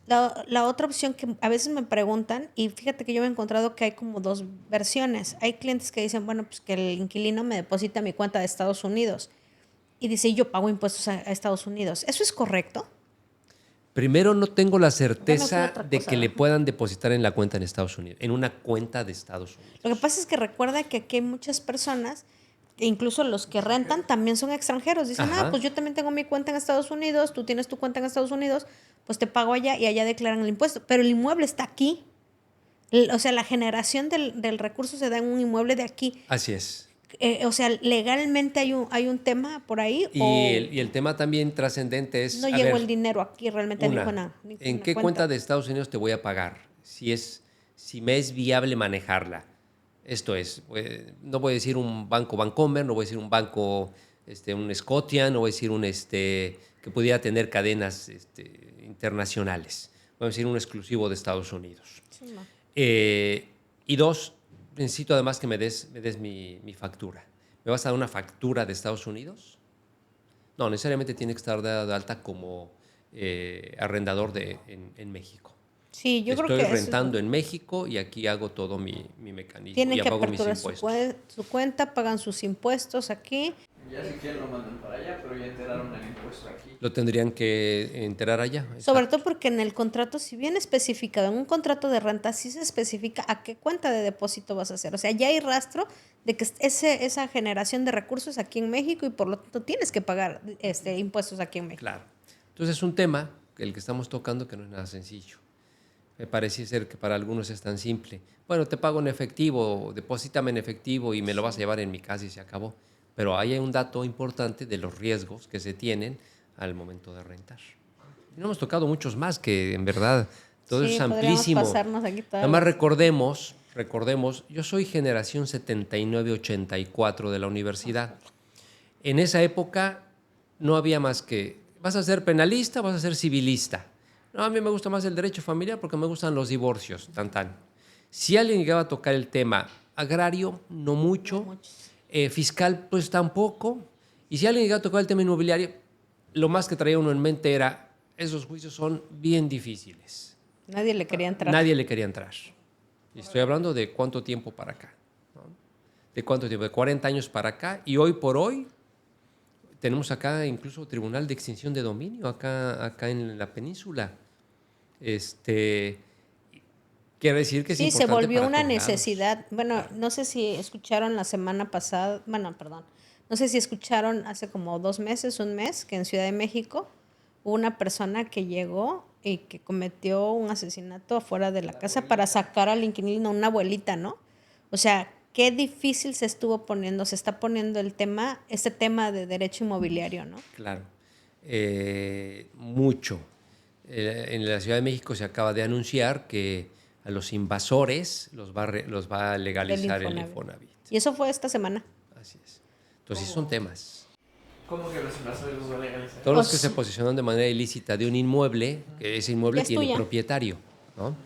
la otra opción que a veces me preguntan, y fíjate que yo me he encontrado que hay como dos versiones. Hay clientes que dicen, bueno, pues que el inquilino me deposita mi cuenta de Estados Unidos. Y dice, yo pago impuestos a Estados Unidos. ¿Eso es correcto? Primero, no tengo la Bueno, certeza es otra de cosa, que le ¿no? puedan depositar en la cuenta en Estados Unidos, en una cuenta de Estados Unidos. Lo que pasa es que recuerda que aquí hay muchas personas, e incluso los que rentan también son extranjeros. Dicen, Ajá. pues yo también tengo mi cuenta en Estados Unidos, tú tienes tu cuenta en Estados Unidos, pues te pago allá y allá declaran el impuesto. Pero el inmueble está aquí. O sea, la generación del recurso se da en un inmueble de aquí. Así es. O sea, legalmente hay un tema por ahí Y el tema también trascendente es, no a llegó ver, el dinero aquí realmente a una, ninguna ¿en qué cuenta. cuenta de Estados Unidos te voy a pagar? Si me es viable manejarla. Esto es, no voy a decir un banco Bancomer, no voy a decir un banco, un Scotian, no voy a decir que pudiera tener cadenas internacionales. Voy a decir un exclusivo de Estados Unidos. Sí, ma. Y dos, necesito además que me des mi factura. ¿Me vas a dar una factura de Estados Unidos? No, necesariamente tiene que estar dada de alta como arrendador en México. Sí, yo creo Estoy que eso es rentando bueno. en México y aquí hago todo mi mecanismo Tienen y que pago mis aperturar impuestos. su cuenta, pagan sus impuestos aquí. Ya si quieren lo mandan para allá, pero ya enteraron el impuesto aquí. Lo tendrían que enterar allá. Sobre Exacto. todo porque en el contrato, si bien especificado, en un contrato de renta, sí se especifica a qué cuenta de depósito vas a hacer. O sea, ya hay rastro de que esa generación de recursos aquí en México y por lo tanto tienes que pagar impuestos aquí en México. Claro. Entonces es un tema, el que estamos tocando, que no es nada sencillo. Me parece ser que para algunos es tan simple. Bueno, te pago en efectivo, deposítame en efectivo y me lo vas a llevar en mi casa y se acabó. Pero ahí hay un dato importante de los riesgos que se tienen al momento de rentar. Y no hemos tocado muchos más que en verdad todo Sí, eso es podríamos amplísimo. pasarnos aquí toda Nada más la- recordemos, yo soy generación 79-84 de la universidad. En esa época no había más que, vas a ser penalista, vas a ser civilista. No, a mí me gusta más el derecho familiar porque me gustan los divorcios, tan tan. Si alguien llegaba a tocar el tema agrario, no mucho. muchos. Fiscal, pues tampoco. Y si alguien llegaba a tocar el tema inmobiliario, lo más que traía uno en mente era, esos juicios son bien difíciles. Nadie le quería entrar. Nadie le quería entrar. Y estoy hablando de cuánto tiempo para acá, ¿no? De cuánto tiempo, de 40 años para acá. Y hoy por hoy tenemos acá incluso tribunal de extinción de dominio, acá en la península. Quiere decir que es Sí, se importante volvió para una todos lados. necesidad. Bueno, Claro. no sé si escucharon la semana pasada, bueno, perdón, no sé si escucharon hace como 2 meses, un mes, que en Ciudad de México hubo una persona que llegó y que cometió un asesinato afuera de la casa para sacar al inquilino, una abuelita, ¿no? O sea, qué difícil se está poniendo este tema de derecho inmobiliario, ¿no? Claro. Mucho. En la Ciudad de México se acaba de anunciar que a los invasores los va a legalizar el Infonavit. Y eso fue esta semana. Así es. Entonces, sí son temas. ¿Cómo que los invasores los va a legalizar? Todos los que Pues- se posicionan de manera ilícita de un inmueble, que ese inmueble Ya es tiene tuya. propietario, ¿no?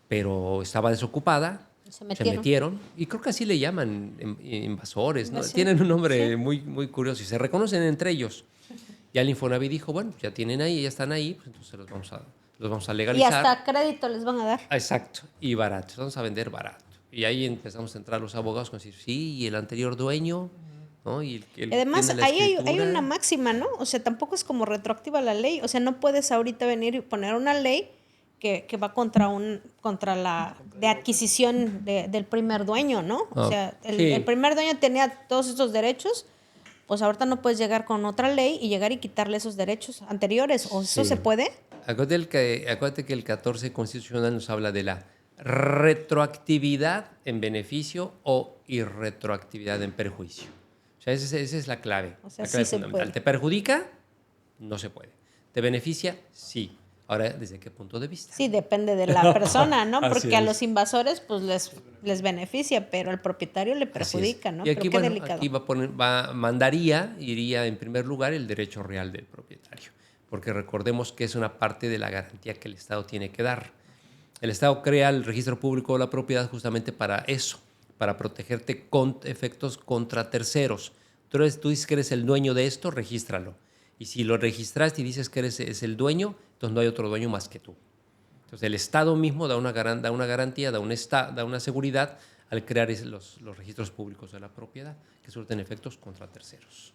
Pero estaba desocupada, Se se metieron. metieron, y creo que así le llaman invasores, ¿no? Invasión. Tienen un nombre Sí. muy, muy curioso y se reconocen entre ellos. Ya el Infonavit dijo, bueno, ya tienen ahí, ya están ahí, pues entonces los vamos a Y legalizar. hasta crédito les van a dar. Exacto, y barato, vamos a vender barato. Y ahí empezamos a entrar los abogados con decir, sí, y el anterior dueño, ¿no? Y el Además, tiene la ahí hay escritura. una máxima, ¿no? O sea, tampoco es como retroactiva la ley. O sea, no puedes ahorita venir y poner una ley que va contra la de adquisición del primer dueño, ¿no? O Ah, sea, el sí. primer dueño tenía todos estos derechos, pues ahorita no puedes llegar con otra ley y llegar y quitarle esos derechos anteriores. ¿O eso Sí. se puede? Acuérdate que el 14 constitucional nos habla de la retroactividad en beneficio o irretroactividad en perjuicio. O sea, esa es la clave, O sea, la sí clave se fundamental. puede. ¿Te perjudica? No se puede. ¿Te beneficia? Sí. Ahora, ¿desde qué punto de vista? Sí, depende de la persona, ¿no? Así Porque a es. los invasores, pues les beneficia, pero al propietario le Así es. perjudica, ¿no? Y aquí, Pero qué bueno, delicado. aquí iría en primer lugar el derecho real del propietario, porque recordemos que es una parte de la garantía que el Estado tiene que dar. El Estado crea el registro público de la propiedad justamente para eso, para protegerte con efectos contra terceros. Tú dices que eres el dueño de esto, regístralo. Y si lo registraste y dices que es el dueño, entonces no hay otro dueño más que tú. Entonces el Estado mismo da una garantía, da una seguridad al crear los registros públicos de la propiedad, que surten efectos contra terceros.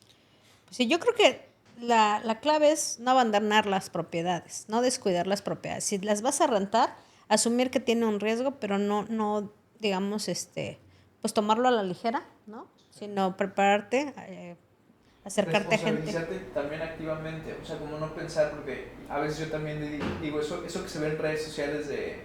Pues sí, yo creo que la clave es no abandonar las propiedades, no descuidar las propiedades. Si las vas a rentar, asumir que tiene un riesgo, pero no digamos, pues tomarlo a la ligera, ¿no? Sino prepararte, acercarte a gente. Responsabilizarte también activamente, o sea, como no pensar, porque a veces yo también digo, eso que se ve en redes sociales de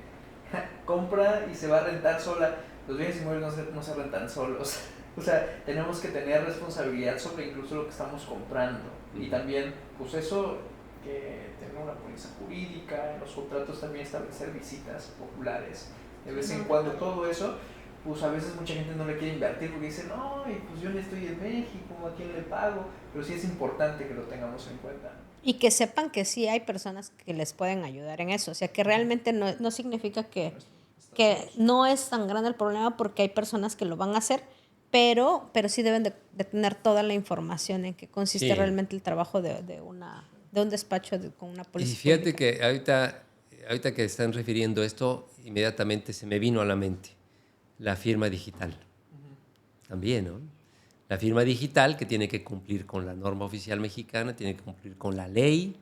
compra y se va a rentar sola, los bienes inmuebles no se rentan solos. O sea, tenemos que tener responsabilidad sobre incluso lo que estamos comprando. Y también, pues eso, que tener una póliza jurídica, en los contratos también establecer visitas populares. De vez en cuando todo eso, pues a veces mucha gente no le quiere invertir porque dice, no, pues yo no estoy en México, ¿a quién le pago? Pero sí es importante que lo tengamos en cuenta. Y que sepan que sí hay personas que les pueden ayudar en eso. O sea, que realmente no significa que no es tan grande el problema porque hay personas que lo van a hacer, pero sí deben de tener toda la información en qué consiste Sí. realmente el trabajo de un despacho con una Y póliza fíjate pública. que ahorita que están refiriendo esto, inmediatamente se me vino a la mente la firma digital. También, ¿no? La firma digital que tiene que cumplir con la norma oficial mexicana, tiene que cumplir con la ley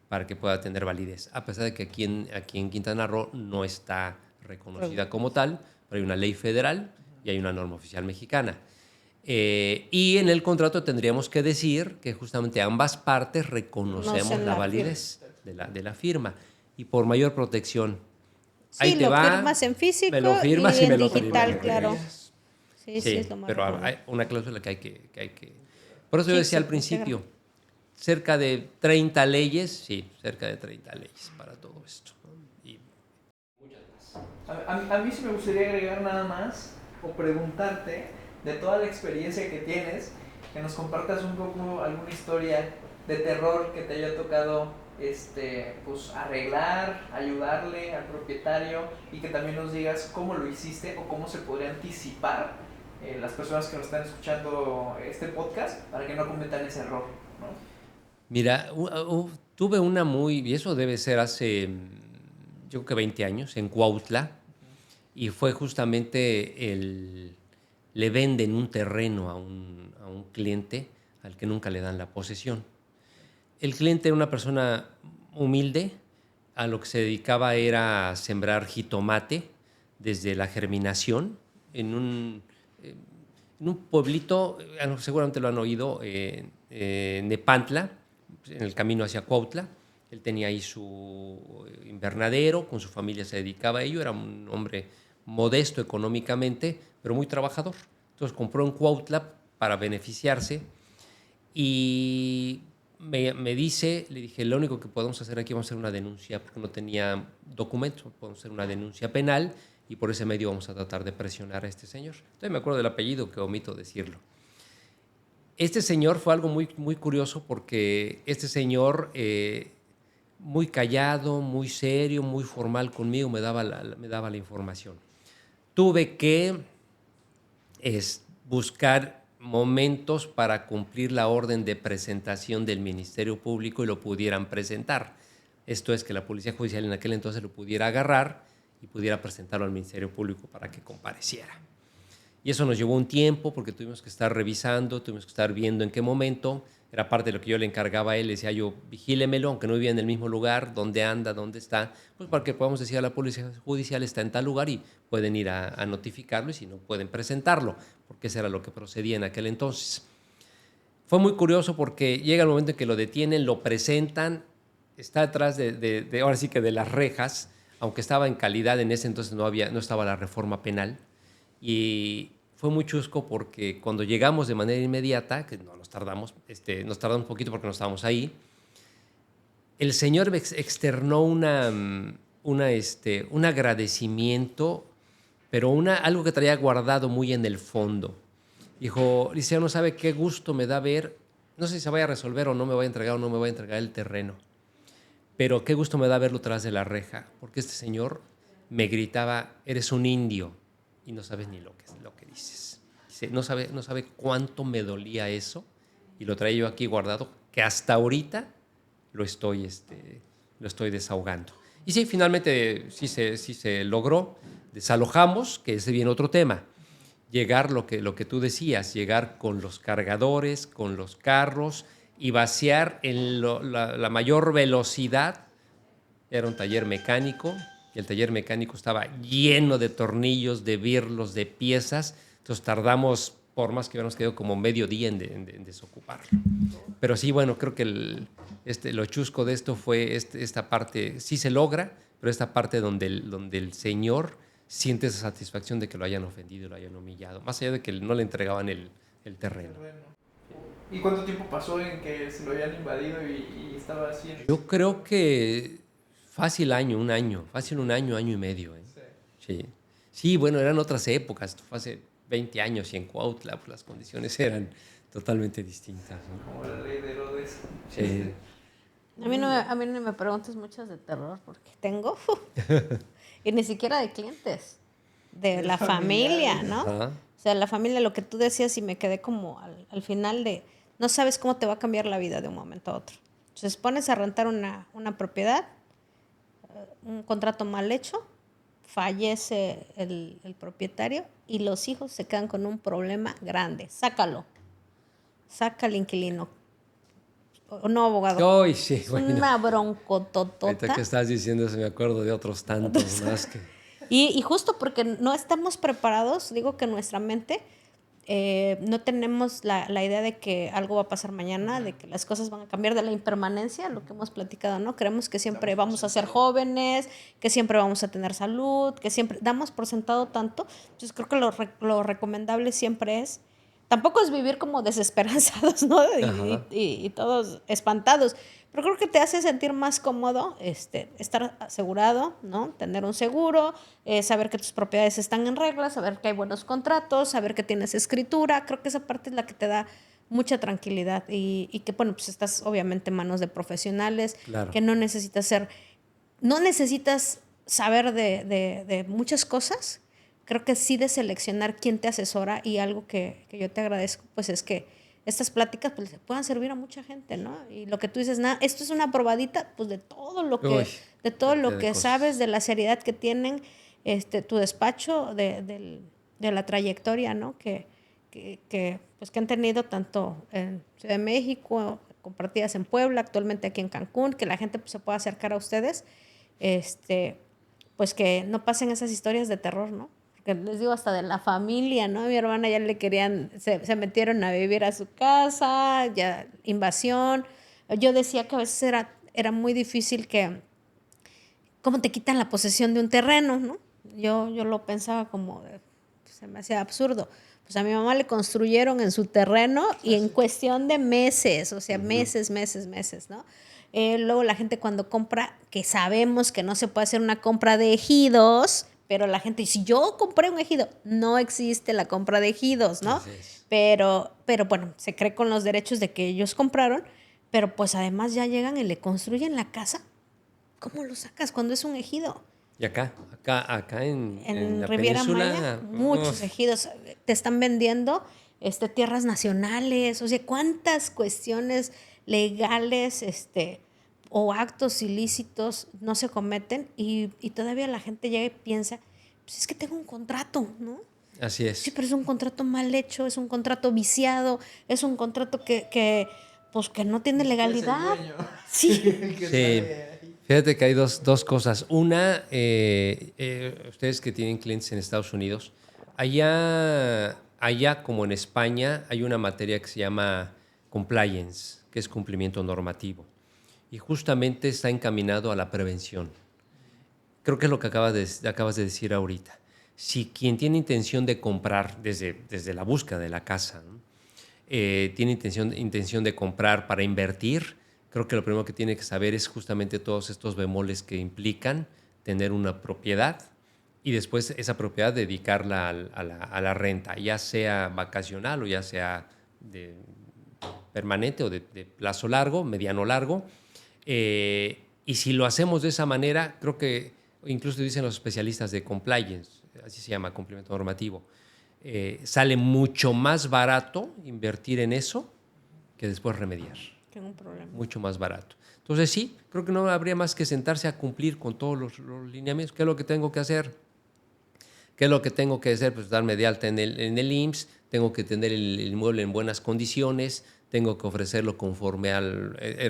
para que pueda tener validez. A pesar de que aquí en Quintana Roo no está reconocida como tal, pero hay una ley federal y hay una norma oficial mexicana. Y en el contrato tendríamos que decir que justamente ambas partes reconocemos Conocen la la validez de la firma. Y por mayor protección, ahí Sí, te lo va, firmas en me físico lo firmas y y me en lo digital, firmas. claro. Sí, Sí, es lo más pero recomendable. hay una cláusula que hay que... Por eso Sí, yo decía al se principio, integra. cerca de 30 leyes, sí, cerca de 30 leyes para todo esto, ¿no? Y A mí sí me gustaría agregar nada más o preguntarte de toda la experiencia que tienes, que nos compartas un poco alguna historia de terror que te haya tocado pues arreglar, ayudarle al propietario y que también nos digas cómo lo hiciste o cómo se podría anticipar las personas que nos están escuchando este podcast para que no cometan ese error, ¿no? mira, tuve una y eso debe ser hace, yo creo que 20 años, en Cuautla, y fue justamente le venden un terreno a un cliente al que nunca le dan la posesión. El cliente era una persona humilde, a lo que se dedicaba era a sembrar jitomate desde la germinación en un pueblito, seguramente lo han oído, Nepantla, en el camino hacia Cuautla. Él tenía ahí su invernadero, con su familia se dedicaba a ello, era un hombre modesto económicamente, pero muy trabajador. Entonces compró en Cuautla para beneficiarse y me dice, le dije, lo único que podemos hacer aquí, vamos a hacer una denuncia, porque no tenía documentos, podemos hacer una denuncia penal y por ese medio vamos a tratar de presionar a este señor. Entonces me acuerdo del apellido, que omito decirlo. Este señor fue algo muy, muy curioso porque este señor, muy callado, muy serio, muy formal conmigo, me daba la información. Tuve que buscar momentos para cumplir la orden de presentación del Ministerio Público y lo pudieran presentar. Esto es que la Policía Judicial en aquel entonces lo pudiera agarrar y pudiera presentarlo al Ministerio Público para que compareciera. Y eso nos llevó un tiempo porque tuvimos que estar revisando, tuvimos que estar viendo en qué momento. Era parte de lo que yo le encargaba a él. Le decía yo, vigílemelo, aunque no vivía en el mismo lugar, dónde anda, dónde está, pues para que podamos decir a la policía judicial está en tal lugar y pueden ir a notificarlo y si no pueden presentarlo, porque eso era lo que procedía en aquel entonces. Fue muy curioso porque llega el momento en que lo detienen, lo presentan, está atrás ahora sí que de las rejas, aunque estaba en calidad, en ese entonces no estaba la reforma penal. Y fue muy chusco porque cuando llegamos de manera inmediata, que no nos tardamos, nos tardamos un poquito porque no estábamos ahí, el señor externó un agradecimiento, pero algo que traía guardado muy en el fondo. Dijo, Liceo, no sabe qué gusto me da ver, no sé si se vaya a resolver o no me vaya a entregar o no me vaya a entregar el terreno, pero qué gusto me da verlo tras de la reja, porque este señor me gritaba, eres un indio, y no sabes ni lo que dices. Dice, no sabe cuánto me dolía eso, y lo traía yo aquí guardado, que hasta ahorita lo estoy desahogando. Y sí, finalmente sí se logró, desalojamos, que ese viene otro tema. Llegar lo que tú decías, llegar con los cargadores, con los carros y vaciar en la mayor velocidad. Era un taller mecánico y el taller mecánico estaba lleno de tornillos, de birlos, de piezas. Entonces tardamos, por más que hubiéramos quedado como medio día en desocuparlo. Pero sí, bueno, creo que lo chusco de esto fue esta parte, sí se logra, pero esta parte donde el señor siente esa satisfacción de que lo hayan ofendido, lo hayan humillado, más allá de que no le entregaban el terreno. ¿Y cuánto tiempo pasó en que se lo habían invadido y estaba así? Yo creo que fácil un año y medio. Sí. Sí, bueno, eran otras épocas, fue hace 20 años y en Cuautla pues, las condiciones eran totalmente distintas, ¿no? Como la ley de Herodes. Sí. A mí no me preguntes muchas de terror porque tengo, y ni siquiera de clientes, de la familia, ¿no? Ajá. O sea, la familia, lo que tú decías y me quedé como al final de, no sabes cómo te va a cambiar la vida de un momento a otro. Entonces pones a rentar una propiedad, un contrato mal hecho, fallece el propietario y los hijos se quedan con un problema grande. Saca al inquilino. No, abogado. Ay, sí, Es bueno. una Ahorita broncototota. que estás diciendo eso me acuerdo de otros tantos más que... Y justo porque no estamos preparados, digo que nuestra mente no tenemos la idea de que algo va a pasar mañana, de que las cosas van a cambiar, de la impermanencia, lo que hemos platicado, ¿no? Creemos que siempre vamos a ser jóvenes, que siempre vamos a tener salud, que siempre damos por sentado tanto. Entonces creo que lo recomendable siempre es, tampoco es vivir como desesperanzados, ¿no? Y todos espantados, pero creo que te hace sentir más cómodo estar asegurado, ¿no? Tener un seguro, saber que tus propiedades están en regla, saber que hay buenos contratos, saber que tienes escritura. Creo que esa parte es la que te da mucha tranquilidad y que, bueno, pues estás obviamente en manos de profesionales, Claro. que no necesitas saber de muchas cosas. Creo que sí de seleccionar quién te asesora, y algo que yo te agradezco, pues es que estas pláticas pues le puedan servir a mucha gente, ¿no? Y lo que tú dices, esto es una probadita pues de todo lo que, Uy, de todo lo de que cosas. sabes, de la seriedad que tienen tu despacho, de la trayectoria, ¿no? Que han tenido tanto en Ciudad de México, compartidas en Puebla, actualmente aquí en Cancún, que la gente pues, se pueda acercar a ustedes, pues que no pasen esas historias de terror, ¿no? Porque les digo, hasta de la familia, ¿no? Mi hermana ya le querían, se metieron a vivir a su casa, ya invasión. Yo decía que a veces era muy difícil cómo te quitan la posesión de un terreno, ¿no? Yo lo pensaba como, se me hacía absurdo. Pues a mi mamá le construyeron en su terreno y en cuestión de meses, o sea, meses, ¿no? Luego la gente cuando compra, que sabemos que no se puede hacer una compra de ejidos, pero la gente, si yo compré un ejido, no existe la compra de ejidos, ¿no? Pero bueno, se cree con los derechos de que ellos compraron, pero pues además ya llegan y le construyen la casa. ¿Cómo lo sacas cuando es un ejido? Y acá en la Riviera península, Maya, muchos ejidos te están vendiendo tierras nacionales, o sea, cuántas cuestiones legales o actos ilícitos no se cometen y todavía la gente llega y piensa, pues es que tengo un contrato, ¿no? Así es. Sí, pero es un contrato mal hecho, es un contrato viciado, es un contrato que no tiene legalidad. Sí. Sí. Fíjate que hay dos cosas. Una, ustedes que tienen clientes en Estados Unidos, allá como en España hay una materia que se llama compliance, que es cumplimiento normativo. Y justamente está encaminado a la prevención. Creo que es lo que acabas de decir ahorita. Si quien tiene intención de comprar desde la búsqueda de la casa, ¿no? Tiene intención de comprar para invertir, creo que lo primero que tiene que saber es justamente todos estos bemoles que implican tener una propiedad y después esa propiedad dedicarla a la renta, ya sea vacacional o ya sea permanente o de plazo largo, mediano largo. Y si lo hacemos de esa manera, creo que incluso dicen los especialistas de compliance, así se llama, cumplimiento normativo, sale mucho más barato invertir en eso que después remediar. Tengo un problema. Mucho más barato. Entonces sí, creo que no habría más que sentarse a cumplir con todos los lineamientos. ¿Qué es lo que tengo que hacer? ¿Qué es lo que tengo que hacer? Pues darme de alta en el IMSS, tengo que tener el inmueble en buenas condiciones, tengo que ofrecerlo conforme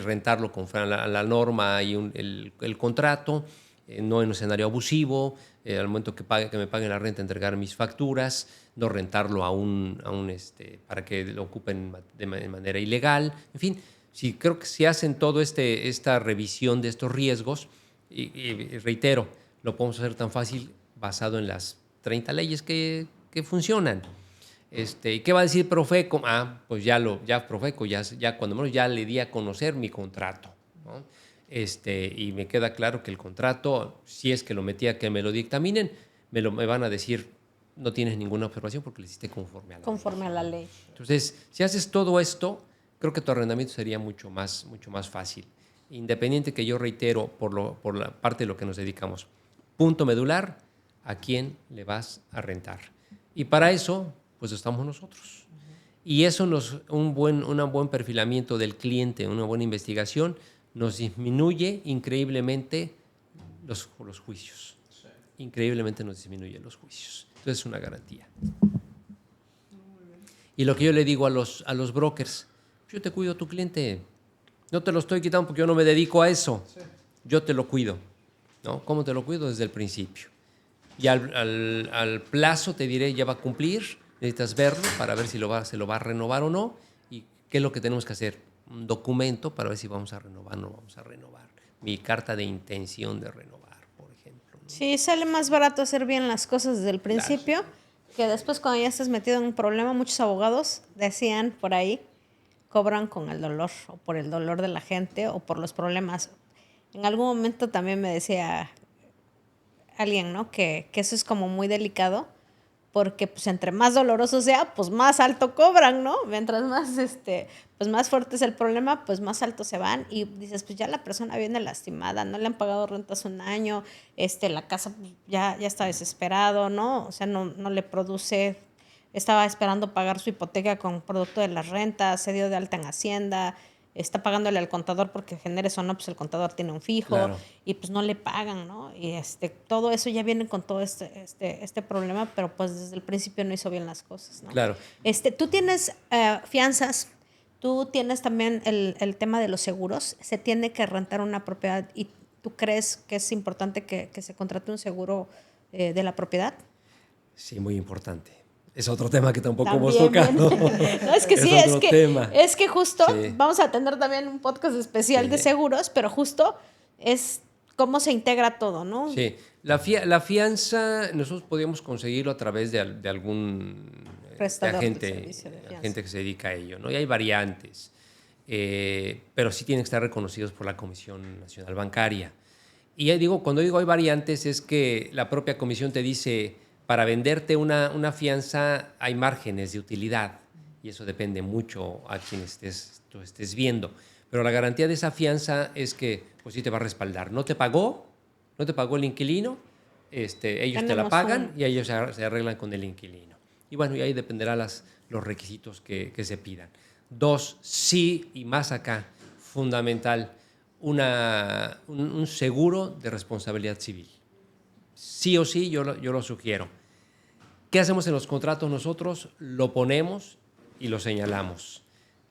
rentarlo conforme a la norma y el contrato, no en un escenario abusivo, al momento que me paguen la renta entregar mis facturas, no rentarlo para que lo ocupen de manera ilegal, en fin. Sí, creo que si hacen toda esta revisión de estos riesgos, y reitero, lo podemos hacer tan fácil basado en las 30 leyes que funcionan. ¿Y qué va a decir Profeco? Pues ya Profeco, ya cuando menos ya le di a conocer mi contrato, ¿no? Y me queda claro que el contrato, si es que lo metía que me lo dictaminen, me van a decir, no tienes ninguna observación porque lo hiciste conforme a la ley. Conforme a la ley. Entonces, si haces todo esto, creo que tu arrendamiento sería mucho más fácil. Independiente que yo reitero por la parte de lo que nos dedicamos. Punto medular, ¿a quién le vas a rentar? Y para eso, pues estamos nosotros. Y eso un buen perfilamiento del cliente, una buena investigación, nos disminuye increíblemente los juicios. Sí. Increíblemente nos disminuye los juicios. Entonces es una garantía. Y lo que yo le digo a los brokers, yo te cuido a tu cliente, no te lo estoy quitando porque yo no me dedico a eso, sí. Yo te lo cuido, ¿no? ¿Cómo te lo cuido? Desde el principio. Y al plazo te diré, ya va a cumplir, necesitas verlo para ver si se lo va a renovar o no, y qué es lo que tenemos que hacer, un documento para ver si vamos a renovar o no vamos a renovar, mi carta de intención de renovar, por ejemplo, ¿no? Sí, sale más barato hacer bien las cosas desde el principio, claro, que después cuando ya estás metido en un problema. Muchos abogados decían por ahí, cobran con el dolor, o por el dolor de la gente, o por los problemas. En algún momento también me decía alguien, ¿no?, que eso es como muy delicado, porque pues entre más doloroso sea, pues más alto cobran, ¿no? Mientras más, pues más fuerte es el problema, pues más alto se van. Y dices, pues ya la persona viene lastimada, no le han pagado rentas un año, la casa pues, ya está desesperado, ¿no? O sea, no le produce, estaba esperando pagar su hipoteca con producto de las rentas, se dio de alta en Hacienda, está pagándole al contador porque generes o no, pues el contador tiene un fijo, claro, y pues no le pagan, ¿no? Y todo eso ya viene con todo este problema, pero pues desde el principio no hizo bien las cosas, ¿no? Claro. Tú tienes fianzas, tú tienes también el tema de los seguros, se tiene que rentar una propiedad y ¿tú crees que es importante que se contrate un seguro de la propiedad? Sí, muy importante. Es otro tema que tampoco también hemos tocado. No, es que sí, es que justo sí, vamos a tener también un podcast especial, sí, de seguros, pero justo es cómo se integra todo, ¿no? Sí, la fianza nosotros podíamos conseguirlo a través de algún agente que se dedica a ello, ¿no? Y hay variantes, pero sí tienen que estar reconocidos por la Comisión Nacional Bancaria. Y cuando digo hay variantes es que la propia comisión te dice, para venderte una fianza hay márgenes de utilidad y eso depende mucho a quien tú estés viendo. Pero la garantía de esa fianza es que pues sí te va a respaldar. No te pagó el inquilino, ellos te la pagan y ellos se arreglan con el inquilino. Y bueno, y ahí dependerá los requisitos que se pidan. 2, sí, y más acá, fundamental, un seguro de responsabilidad civil. Sí o sí, yo lo sugiero. ¿Qué hacemos en los contratos nosotros? Lo ponemos y lo señalamos.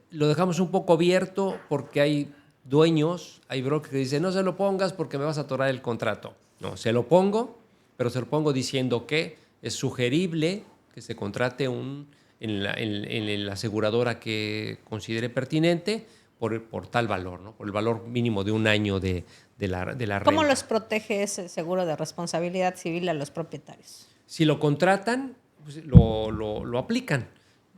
Lo dejamos un poco abierto porque hay dueños, hay brokers que dicen, no se lo pongas porque me vas a atorar el contrato. No, se lo pongo, pero se lo pongo diciendo que es sugerible que se contrate en la aseguradora que considere pertinente por tal valor, ¿no? Por el valor mínimo de un año de la renta. ¿Cómo los protege ese seguro de responsabilidad civil a los propietarios? Si lo contratan, pues lo aplican.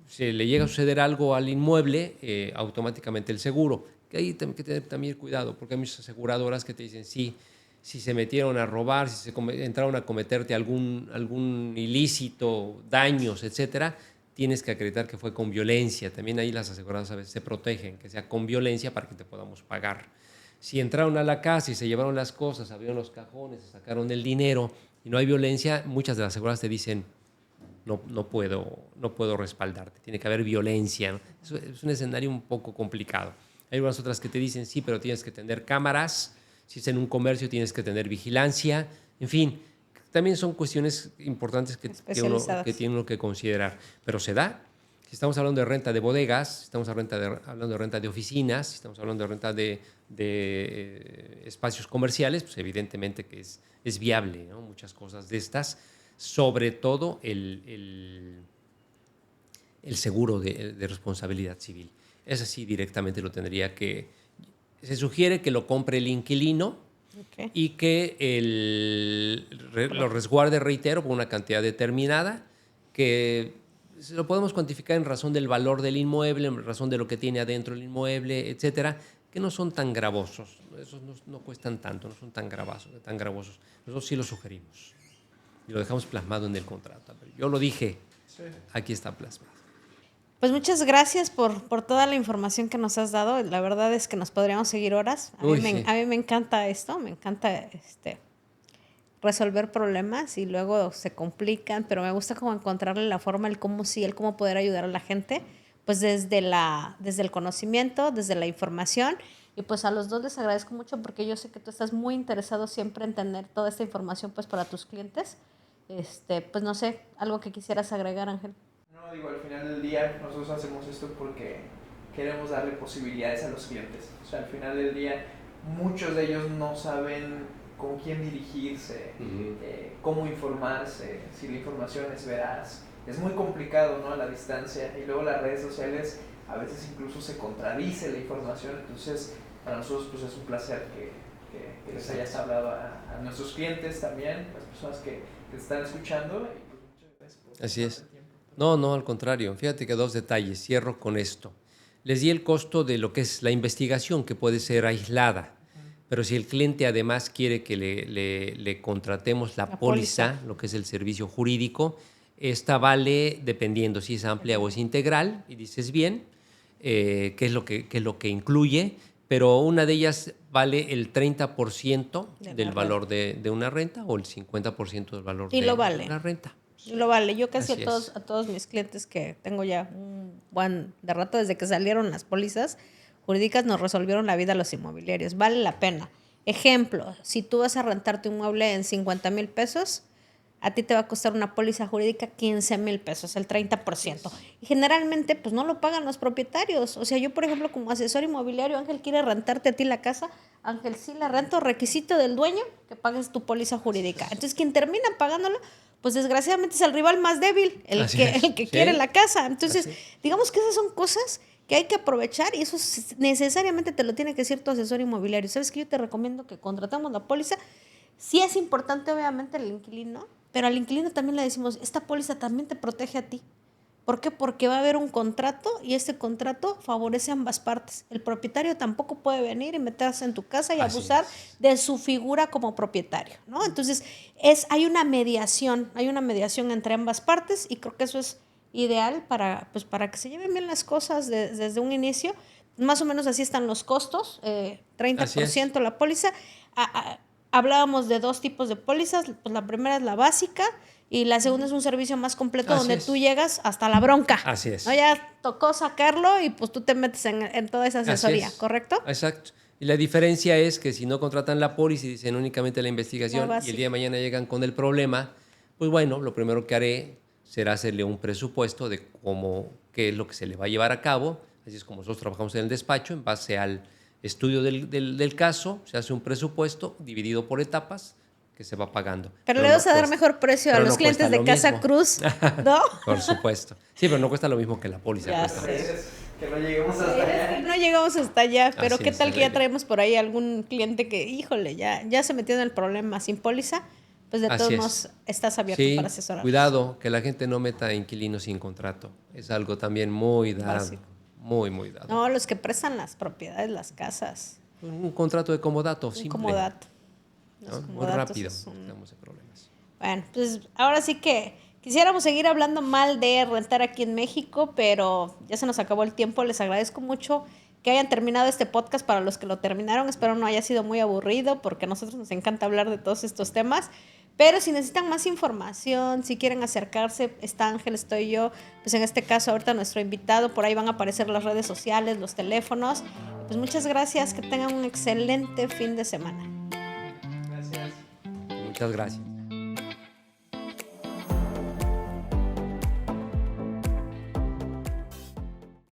Si le llega a suceder algo al inmueble, automáticamente el seguro. Que ahí hay que tener también cuidado, porque hay muchas aseguradoras que te dicen, sí, si se metieron a robar, si entraron a cometerte algún ilícito, daños, etcétera, tienes que acreditar que fue con violencia. También ahí las aseguradoras a veces se protegen, que sea con violencia para que te podamos pagar. Si entraron a la casa y se llevaron las cosas, abrieron los cajones, se sacaron el dinero y no hay violencia, muchas de las aseguradoras te dicen, no puedo respaldarte, tiene que haber violencia, ¿no? Es un escenario un poco complicado. Hay unas otras que te dicen, sí, pero tienes que tener cámaras, si es en un comercio tienes que tener vigilancia, en fin, también son cuestiones importantes que tiene uno que considerar, pero se da. Si estamos hablando de renta de bodegas, si estamos hablando de renta de oficinas, si estamos hablando de renta de espacios comerciales, pues evidentemente que es viable, ¿no? Muchas cosas de estas, sobre todo el seguro de responsabilidad civil. Ese sí directamente lo tendría que... Se sugiere que lo compre el inquilino, okay, y que lo resguarde, reitero, por una cantidad determinada, que lo podemos cuantificar en razón del valor del inmueble, en razón de lo que tiene adentro el inmueble, etcétera, que no son tan gravosos. Esos no cuestan tanto, no son tan gravosos. Nosotros sí lo sugerimos y lo dejamos plasmado en el contrato. Yo lo dije, sí, aquí está plasmado. Pues muchas gracias por toda la información que nos has dado. La verdad es que nos podríamos seguir horas. A mí me encanta esto, me encanta resolver problemas y luego se complican, pero me gusta como encontrarle la forma, el cómo poder ayudar a la gente, pues desde el conocimiento, desde la información. Y pues a los dos les agradezco mucho porque yo sé que tú estás muy interesado siempre en tener toda esta información pues para tus clientes. Pues no sé, algo que quisieras agregar, Ángel. No, digo, al final del día nosotros hacemos esto porque queremos darle posibilidades a los clientes. O sea, al final del día muchos de ellos no saben con quién dirigirse, cómo informarse, si la información es veraz. Es muy complicado, ¿no? A la distancia. Y luego las redes sociales a veces incluso se contradice la información. Entonces, para nosotros pues es un placer que les hayas hablado a nuestros clientes también, las personas que te están escuchando. Y pues muchas gracias por Así es. No, al contrario. Fíjate que 2 detalles. Cierro con esto. Les di el costo de lo que es la investigación, que puede ser aislada. Pero si el cliente además quiere que le contratemos la póliza, lo que es el servicio jurídico, esta vale dependiendo si es amplia o es integral, y dices bien, qué es lo que incluye, pero una de ellas vale el 30% del valor de una renta o el 50% del valor de una renta. Lo vale. Yo casi a todos mis clientes que tengo ya un buen de rato desde que salieron las pólizas jurídicas nos resolvieron la vida a los inmobiliarios. Vale la pena. Ejemplo, si tú vas a rentarte un mueble en 50,000 pesos, a ti te va a costar una póliza jurídica 15,000 pesos, el 30%. Y generalmente pues no lo pagan los propietarios. O sea, yo por ejemplo como asesor inmobiliario, Ángel quiere rentarte a ti la casa, Ángel sí la rento, requisito del dueño que pagues tu póliza jurídica. Entonces quien termina pagándolo, pues desgraciadamente es el rival más débil, el que quiere la casa. Entonces, digamos que esas son cosas que hay que aprovechar y eso necesariamente te lo tiene que decir tu asesor inmobiliario. ¿Sabes qué? Yo te recomiendo que contratemos la póliza. Sí es importante obviamente el inquilino, pero al inquilino también le decimos, esta póliza también te protege a ti. ¿Por qué? Porque va a haber un contrato y este contrato favorece a ambas partes. El propietario tampoco puede venir y meterse en tu casa y abusar de su figura como propietario, ¿no? Entonces, hay una mediación entre ambas partes y creo que eso es ideal para que se lleven bien las cosas desde un inicio. Más o menos así están los costos, 30% la póliza. Hablábamos de 2 tipos de pólizas, pues la primera es la básica y la segunda es un servicio más completo donde tú llegas hasta la bronca. Así es. ¿No? Ya tocó sacarlo y pues tú te metes en toda esa asesoría, ¿correcto? Exacto. Y la diferencia es que si no contratan la póliza y dicen únicamente la investigación y el día de mañana llegan con el problema, pues bueno, lo primero que haré, será hacerle un presupuesto de qué es lo que se le va a llevar a cabo. Así es como nosotros trabajamos en el despacho, en base al estudio del caso, se hace un presupuesto dividido por etapas que se va pagando. Pero le vas a dar mejor precio a los clientes de Casa mismo. Cruz, ¿no? Por supuesto. Sí, pero no cuesta lo mismo que la póliza. Ya cuesta. sé. Que no lleguemos hasta allá. No llegamos hasta allá, pero Así ¿qué es, tal que ya Adriana. traemos por ahí algún cliente que, híjole, ya se metió en el problema sin póliza? Pues de Así todos es. modos estás abierto Sí, para asesorar. cuidado, que la gente no meta inquilinos sin contrato. Es algo también muy dado. Básico. Muy, muy dado. No, los que prestan las propiedades, las casas. Un contrato de comodato, Un simple. comodato. ¿no? Los Muy comodatos rápido. es un- Estamos en problemas. Bueno, pues ahora sí que quisiéramos seguir hablando mal de rentar aquí en México, pero ya se nos acabó el tiempo. Les agradezco mucho que hayan terminado este podcast. Para los que lo terminaron, espero no haya sido muy aburrido, porque a nosotros nos encanta hablar de todos estos temas. Pero si necesitan más información, si quieren acercarse, está Ángel, estoy yo, pues en este caso ahorita nuestro invitado, por ahí van a aparecer las redes sociales, los teléfonos. Pues muchas gracias, que tengan un excelente fin de semana. Muchas gracias.